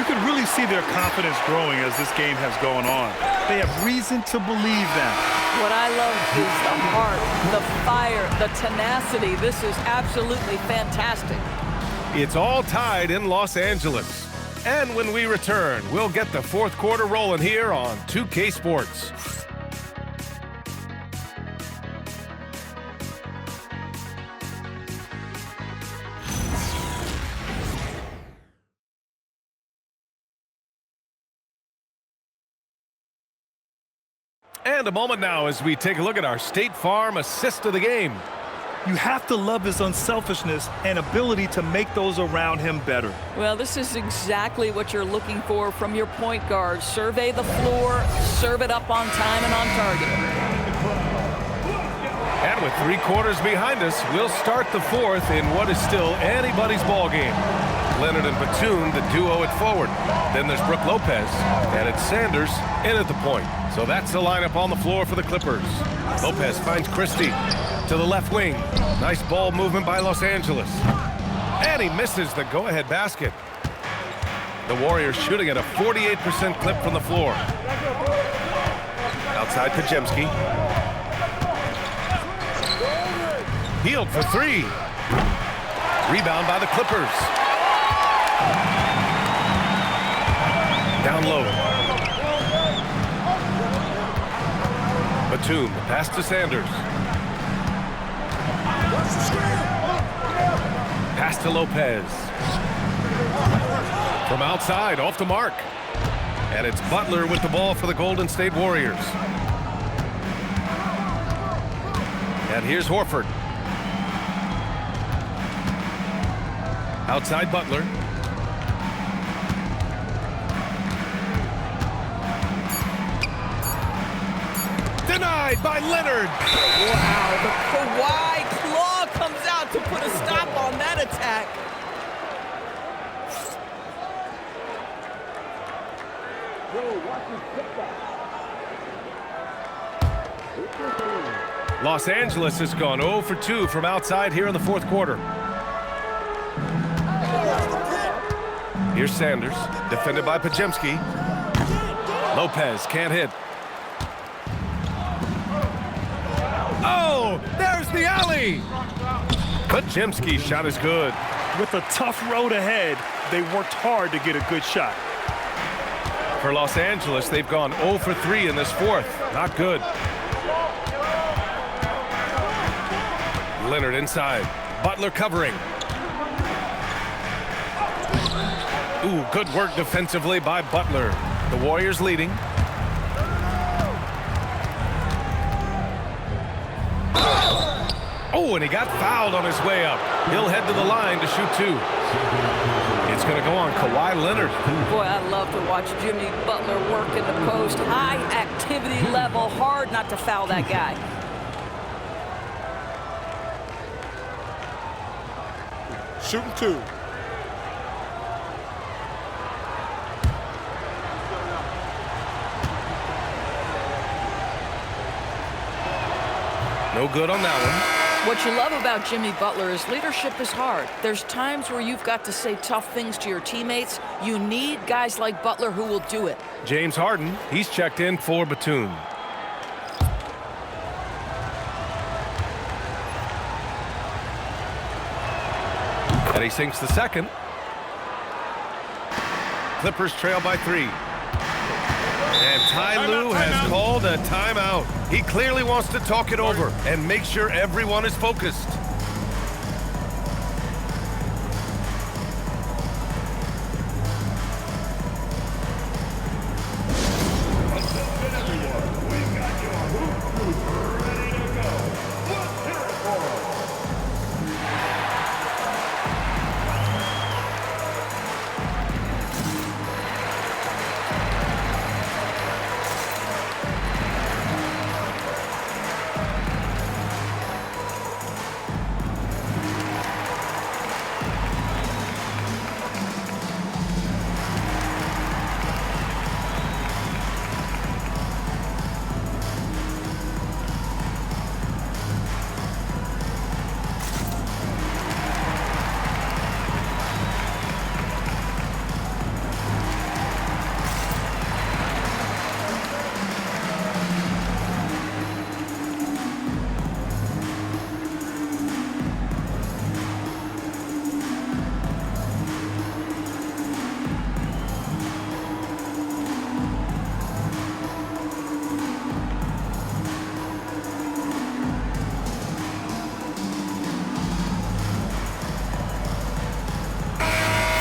You can really see their confidence growing as this game has gone on. They have reason to believe that. What I love is the heart, the fire, the tenacity. This is absolutely fantastic. It's all tied in Los Angeles. And when we return, we'll get the fourth quarter rolling here on 2K Sports. And a moment now as we take a look at our State Farm assist of the game. You have to love his unselfishness and ability to make those around him better. Well, this is exactly what you're looking for from your point guard. Survey the floor, serve it up on time and on target. And with 3 quarters behind us, we'll start the fourth in what is still anybody's ball game. Leonard and Batum, the duo at forward. Then there's Brook Lopez, and it's Sanders in at the point. So that's the lineup on the floor for the Clippers. Lopez finds Christie to the left wing. Nice ball movement by Los Angeles. And he misses the go-ahead basket. The Warriors shooting at a 48% clip from the floor. Outside Podziemski. Hield for 3. Rebound by the Clippers. Down low. Batum, pass to Sanders. Pass to Lopez. From outside, off the mark. And it's Butler with the ball for the Golden State Warriors. And here's Horford. Outside Butler. Denied by Leonard. Wow, the Kawhi claw comes out to put a stop on that attack. Los Angeles has gone 0 for 2 from outside here in the fourth quarter. Here's Sanders, defended by Podziemski. Lopez can't hit. Oh, there's the alley. Podziemski's shot is good. With a tough road ahead, they worked hard to get a good shot. For Los Angeles, they've gone 0 for 3 in this fourth. Not good. Leonard inside. Butler covering. Ooh, good work defensively by Butler. The Warriors leading. Oh, and he got fouled on his way up. He'll head to the line to shoot 2. It's going to go on Kawhi Leonard. Boy, I love to watch Jimmy Butler work in the post. High activity level. Hard not to foul that guy. Shooting 2. No good on that one. What you love about Jimmy Butler is leadership is hard. There's times where you've got to say tough things to your teammates. You need guys like Butler who will do it. James Harden, he's checked in for Batum. And he sinks the second. Clippers trail by 3. And Ty Lue has called a timeout. He clearly wants to talk it over and make sure everyone is focused.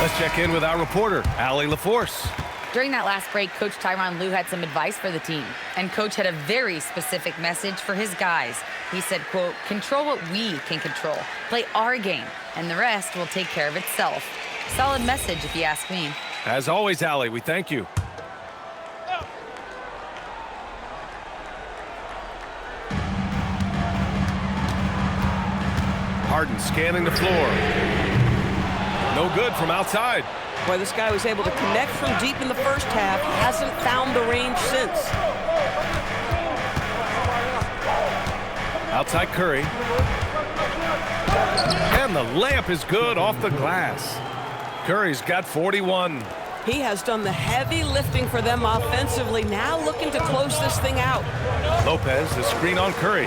Let's check in with our reporter, Allie LaForce. During that last break, Coach Tyronn Lue had some advice for the team. And Coach had a very specific message for his guys. He said, quote, control what we can control. Play our game, and the rest will take care of itself. Solid message, if you ask me. As always, Allie, we thank you. Harden scanning the floor. No good from outside. Boy, this guy was able to connect from deep in the first half. Hasn't found the range since. Outside Curry. And the layup is good off the glass. Curry's got 41. He has done the heavy lifting for them offensively. Now looking to close this thing out. Lopez, the screen on Curry.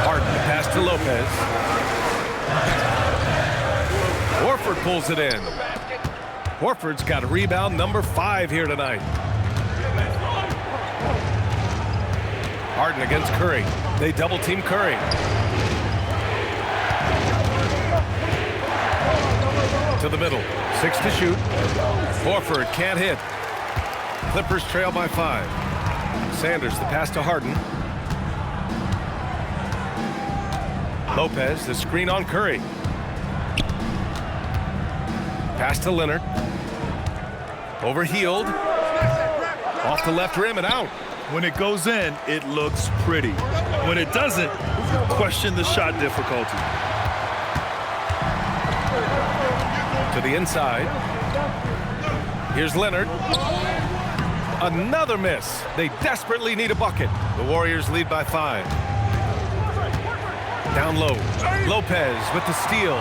Harden, the pass to Lopez. Horford pulls it in. Horford's got rebound number 5 here tonight. Harden against Curry. They double team Curry. To the middle. 6 to shoot. Horford can't hit. Clippers trail by 5. Sanders the pass to Harden. Lopez the screen on Curry. Pass to Leonard. Overhealed. Off the left rim and out. When it goes in, it looks pretty. When it doesn't, you question the shot difficulty. To the inside. Here's Leonard. Another miss. They desperately need a bucket. The Warriors lead by 5. Down low. Lopez with the steal.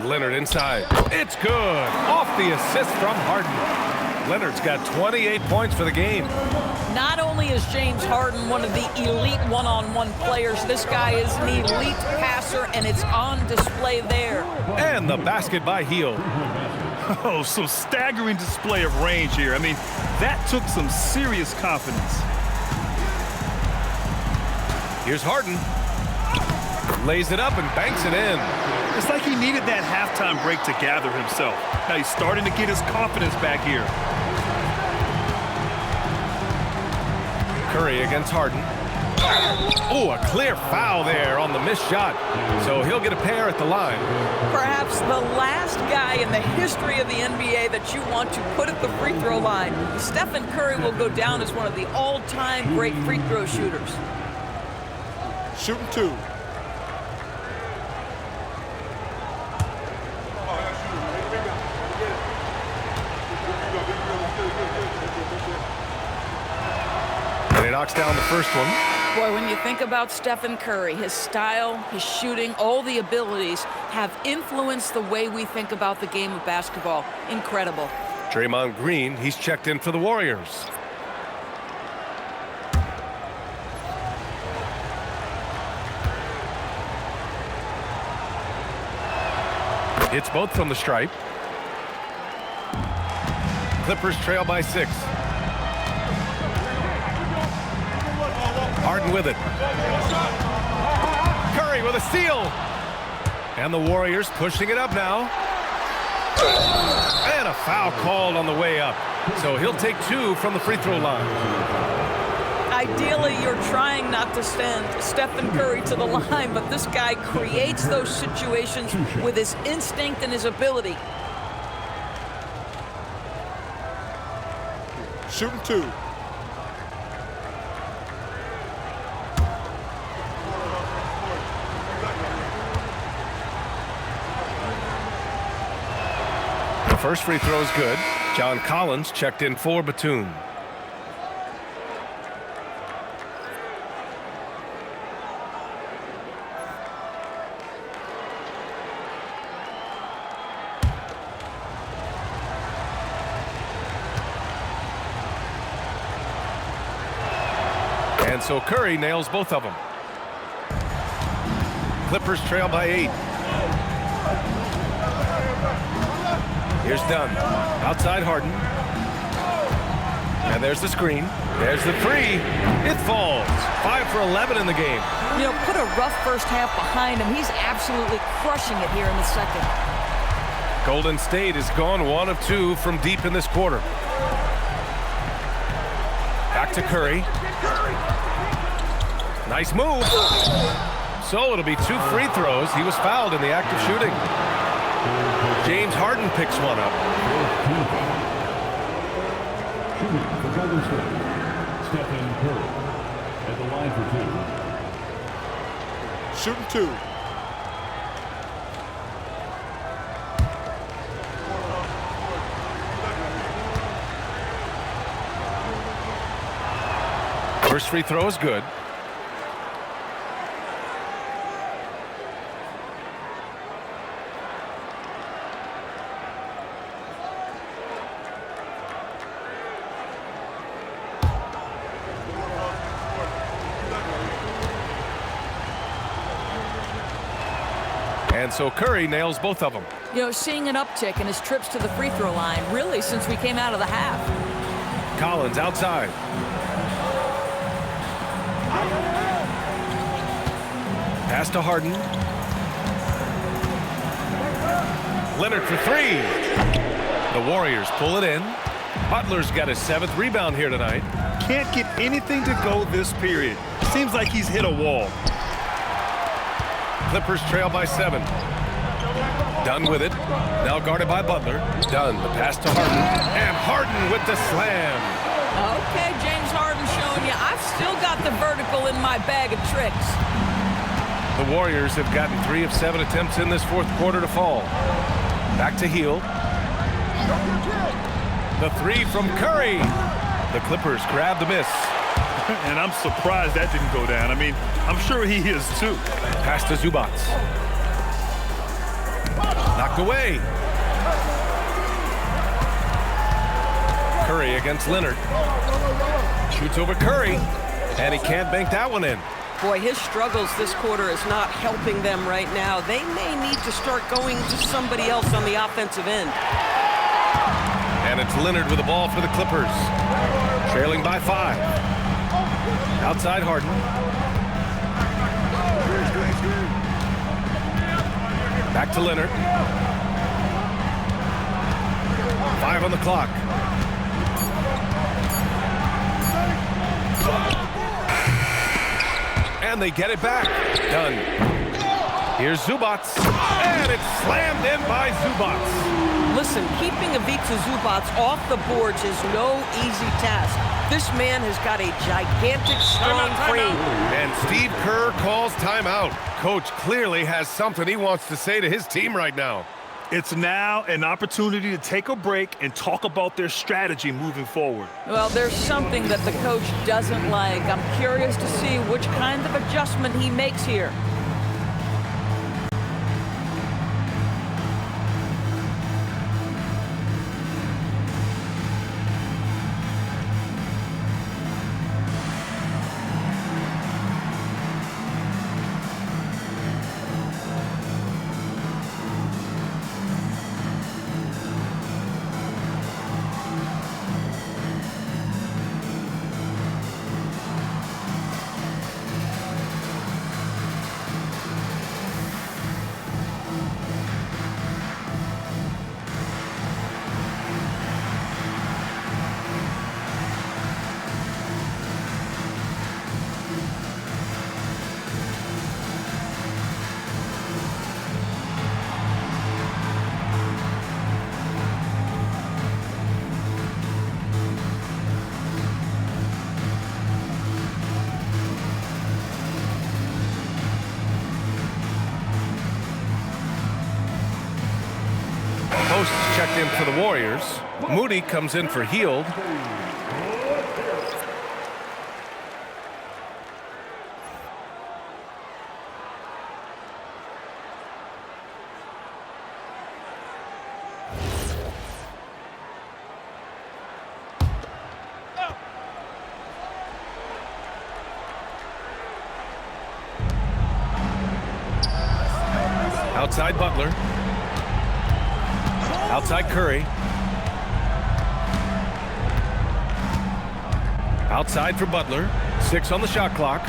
Leonard inside. It's good. Off the assist from Harden. Leonard's got 28 points for the game. Not only is James Harden one of the elite one-on-one players, this guy is an elite passer, and it's on display there. And the basket by Hield. Oh, some staggering display of range here. I mean, that took some serious confidence. Here's Harden. Lays it up and banks it in. It's like he needed that halftime break to gather himself. Now he's starting to get his confidence back here. Curry against Harden. Oh, a clear foul there on the missed shot. So he'll get a pair at the line. Perhaps the last guy in the history of the NBA that you want to put at the free throw line. Stephen Curry will go down as one of the all-time great free throw shooters. Shooting 2. And he knocks down the first one. Boy, when you think about Stephen Curry, his style, his shooting, all the abilities have influenced the way we think about the game of basketball. Incredible. Draymond Green, he's checked in for the Warriors. Hits both from the stripe. Clippers trail by 6. Harden with it. Curry with a steal. And the Warriors pushing it up now. And a foul called on the way up. So he'll take 2 from the free throw line. Ideally, you're trying not to send Stephen Curry to the line, but this guy creates those situations with his instinct and his ability. Shooting 2. The first free throw is good. John Collins checked in for Batum. And so Curry nails both of them. Clippers trail by 8. Here's Dunn. Outside Harden. And there's the screen. There's the 3. It falls. 5 for 11 in the game. You know, put a rough first half behind him. He's absolutely crushing it here in the second. Golden State has gone 1 of 2 from deep in this quarter. Back to Curry. Nice move. So it'll be 2 free throws. He was fouled in the act of shooting. James Harden picks one up. Shooting for Golden State, Stephen Curry at the line for 2. Shooting 2. First free throw is good. And so Curry nails both of them. You know, seeing an uptick in his trips to the free throw line, really, since we came out of the half. Collins outside. Pass to Harden. Leonard for 3. The Warriors pull it in. Butler's got his 7th rebound here tonight. Can't get anything to go this period. Seems like he's hit a wall. Clippers trail by 7. Dunn with it. Now guarded by Butler. Dunn, the pass to Harden. And Harden with the slam. Okay, James Harden showing you, I've still got the vertical in my bag of tricks. The Warriors have gotten 3 of 7 attempts in this 4th quarter to fall. Back to Hield. The 3 from Curry. The Clippers grab the miss. And I'm surprised that didn't go down. I mean, I'm sure he is too. Pass to Zubac. Knocked away. Curry against Leonard. Shoots over Curry. And he can't bank that one in. Boy, his struggles this quarter is not helping them right now. They may need to start going to somebody else on the offensive end. And it's Leonard with the ball for the Clippers. Trailing by 5. Outside Harden. Back to Leonard. 5 on the clock. And they get it back. Done. Here's Zubac. And it's slammed in by Zubac. Listen, keeping Ivica Zubac off the boards is no easy task. This man has got a gigantic, strong frame. And Steve Kerr calls timeout. Coach clearly has something he wants to say to his team right now. It's now an opportunity to take a break and talk about their strategy moving forward. Well, there's something that the coach doesn't like. I'm curious to see which kind of adjustment he makes here. Post checked in for the Warriors. Moody comes in for Hield. Outside Butler. Outside Curry. Outside for Butler. 6 on the shot clock.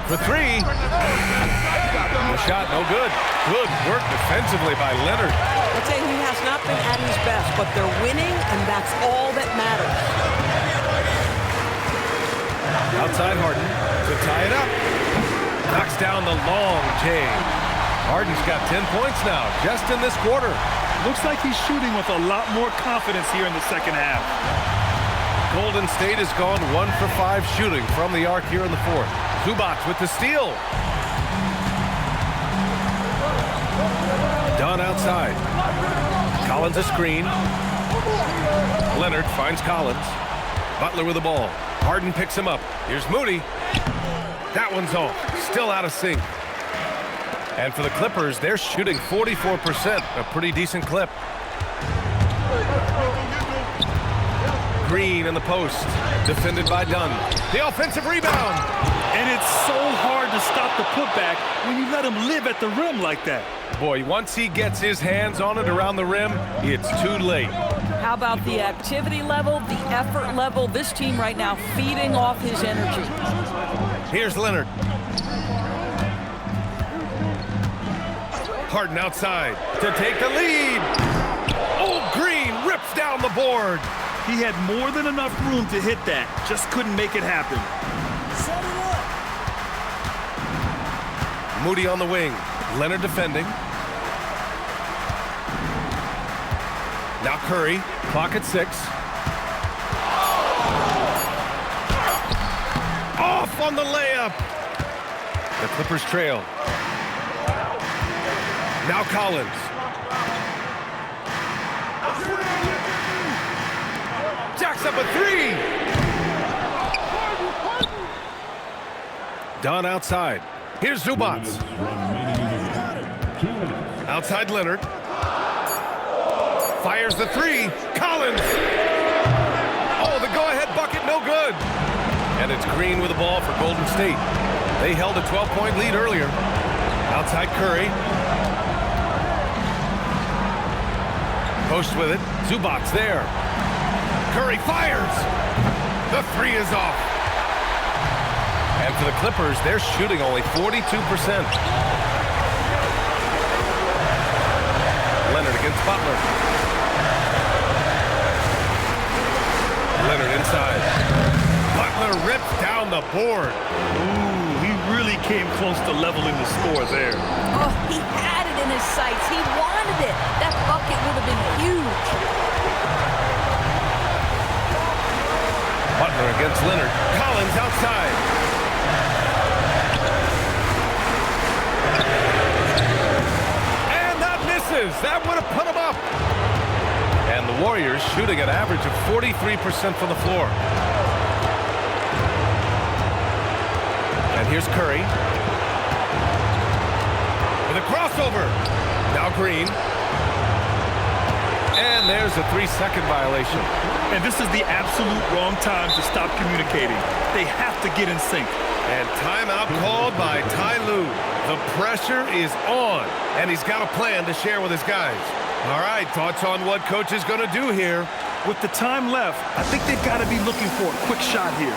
For 3. The shot no good. Good work defensively by Leonard. I'd say he has not been at his best, but they're winning, and that's all that matters. Outside Harden to tie it up. Knocks down the long J. Harden's got 10 points now, just in this quarter. Looks like he's shooting with a lot more confidence here in the second half. Golden State has gone 1 for 5 shooting from the arc here in the fourth. Zubac with the steal. Dunn outside. Collins a screen. Leonard finds Collins. Butler with the ball. Harden picks him up. Here's Moody. That one's off. Still out of sync. And for the Clippers, they're shooting 44%, a pretty decent clip. Green in the post, defended by Dunn. The offensive rebound. And it's so hard to stop the putback when you let him live at the rim like that. Boy, once he gets his hands on it around the rim, it's too late. How about the activity level, the effort level? This team right now feeding off his energy. Here's Leonard. Harden outside to take the lead. Oh, Green rips down the board. He had more than enough room to hit that. Just couldn't make it happen. Moody on the wing. Leonard defending. Now Curry. Clock at 6. Off on the layup. The Clippers trail. Now Collins. Jacks up a 3. Dunn outside. Here's Zubac. Outside Leonard. Fires the 3. Collins. Oh, the go-ahead bucket, no good. And it's Green with the ball for Golden State. They held a 12-point lead earlier. Outside Curry. Post with it. Zubac there. Curry fires. The 3 is off. And for the Clippers, they're shooting only 42%. Leonard against Butler. Leonard inside. Butler rips down the board. Ooh, he really came close to leveling the score there. Oh, he had it in his sights. He wanted it. That bucket would have been huge. Butler against Leonard. Collins outside. And that misses. That would have put him up. And the Warriors shooting an average of 43% from the floor. And here's Curry. With a crossover. Now Green. And there's a 3-second violation. And this is the absolute wrong time to stop communicating. They have to get in sync. And timeout called by Ty Lue. The pressure is on, and he's got a plan to share with his guys. All right, thoughts on what coach is going to do here? With the time left, I think they've got to be looking for a quick shot here.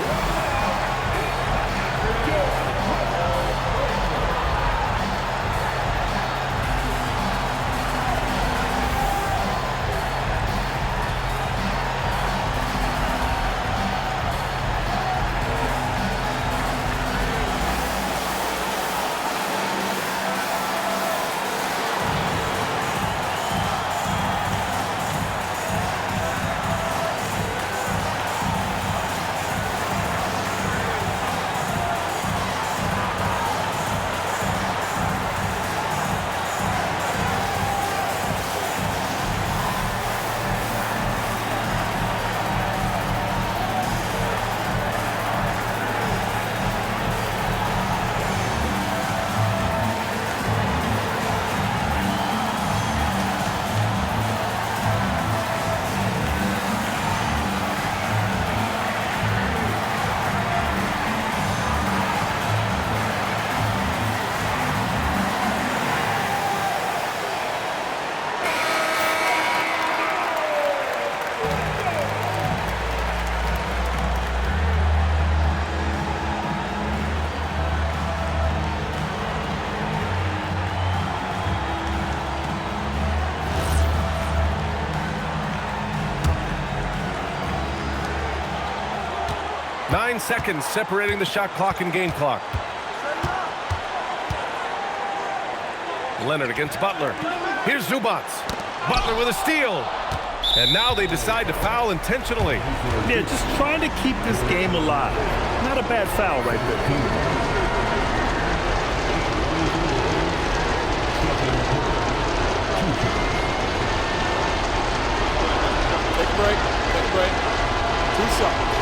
Nine seconds separating the shot clock and game clock. Leonard against Butler. Here's Zubac. Butler with a steal. And now they decide to foul intentionally. Yeah, just trying to keep this game alive. Not a bad foul right there. Take a break. Take a break. 2 shots.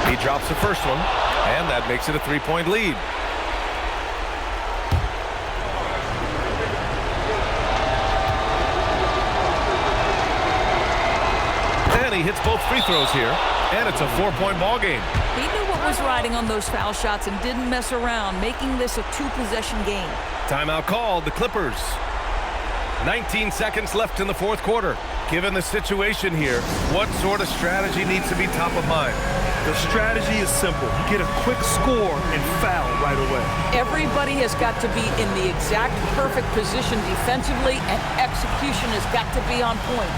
He drops the first one, and that makes it a 3-point lead. And he hits both free throws here, and it's a 4-point ball game. He knew what was riding on those foul shots and didn't mess around, making this a 2-possession game. Timeout called, the Clippers. 19 seconds left in the fourth quarter. Given the situation here, what sort of strategy needs to be top of mind? The strategy is simple. Get a quick score and foul right away. Everybody has got to be in the exact perfect position defensively, and execution has got to be on point.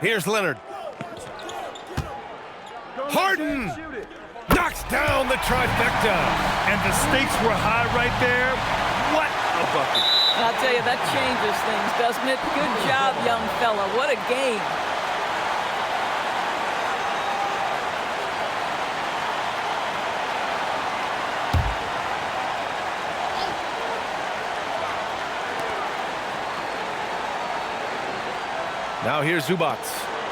Here's Leonard. Harden knocks down the trifecta. And the stakes were high right there. What a bucket. I'll tell you, that changes things, doesn't it? Good job, young fella. What a game. Now here's Zubac,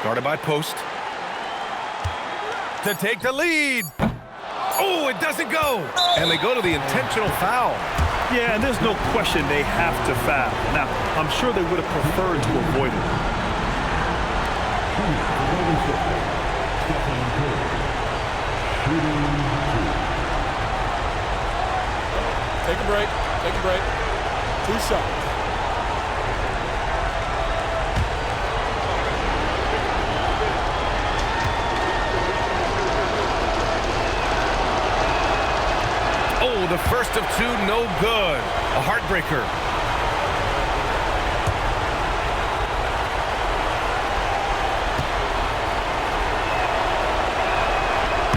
guarded by Post. To take the lead. Oh, it doesn't go. And they go to the intentional foul. Yeah, and there's no question they have to foul. Now, I'm sure they would have preferred to avoid it. Take a break. Take a break. 2 shots. Oh, the first of 2, no good. A heartbreaker.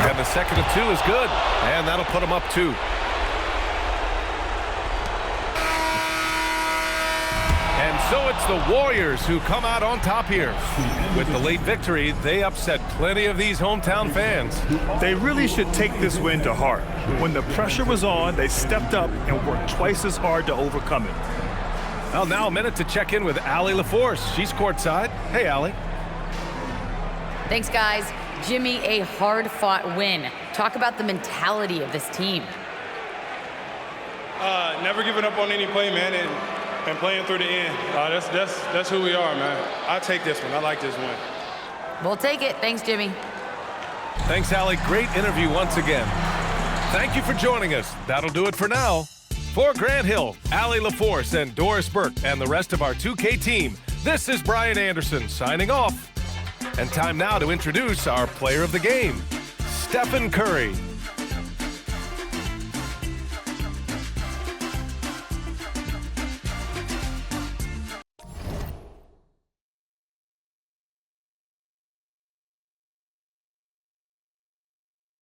And the second of 2 is good. And that'll put them up 2. And so it's the Warriors who come out on top here. With the late victory, they upset plenty of these hometown fans. They really should take this win to heart. When the pressure was on, they stepped up and worked twice as hard to overcome it. Well, now a minute to check in with Allie LaForce. She's courtside. Hey, Allie. Thanks, guys. Jimmy, a hard-fought win. Talk about the mentality of this team. Never giving up on any play, man, and playing through the end. That's who we are, man. I take this one. I like this win. We'll take it. Thanks, Jimmy. Thanks, Allie. Great interview once again. Thank you for joining us. That'll do it for now. For Grant Hill, Allie LaForce, and Doris Burke, and the rest of our 2K team, this is Brian Anderson signing off. And time now to introduce our player of the game, Stephen Curry.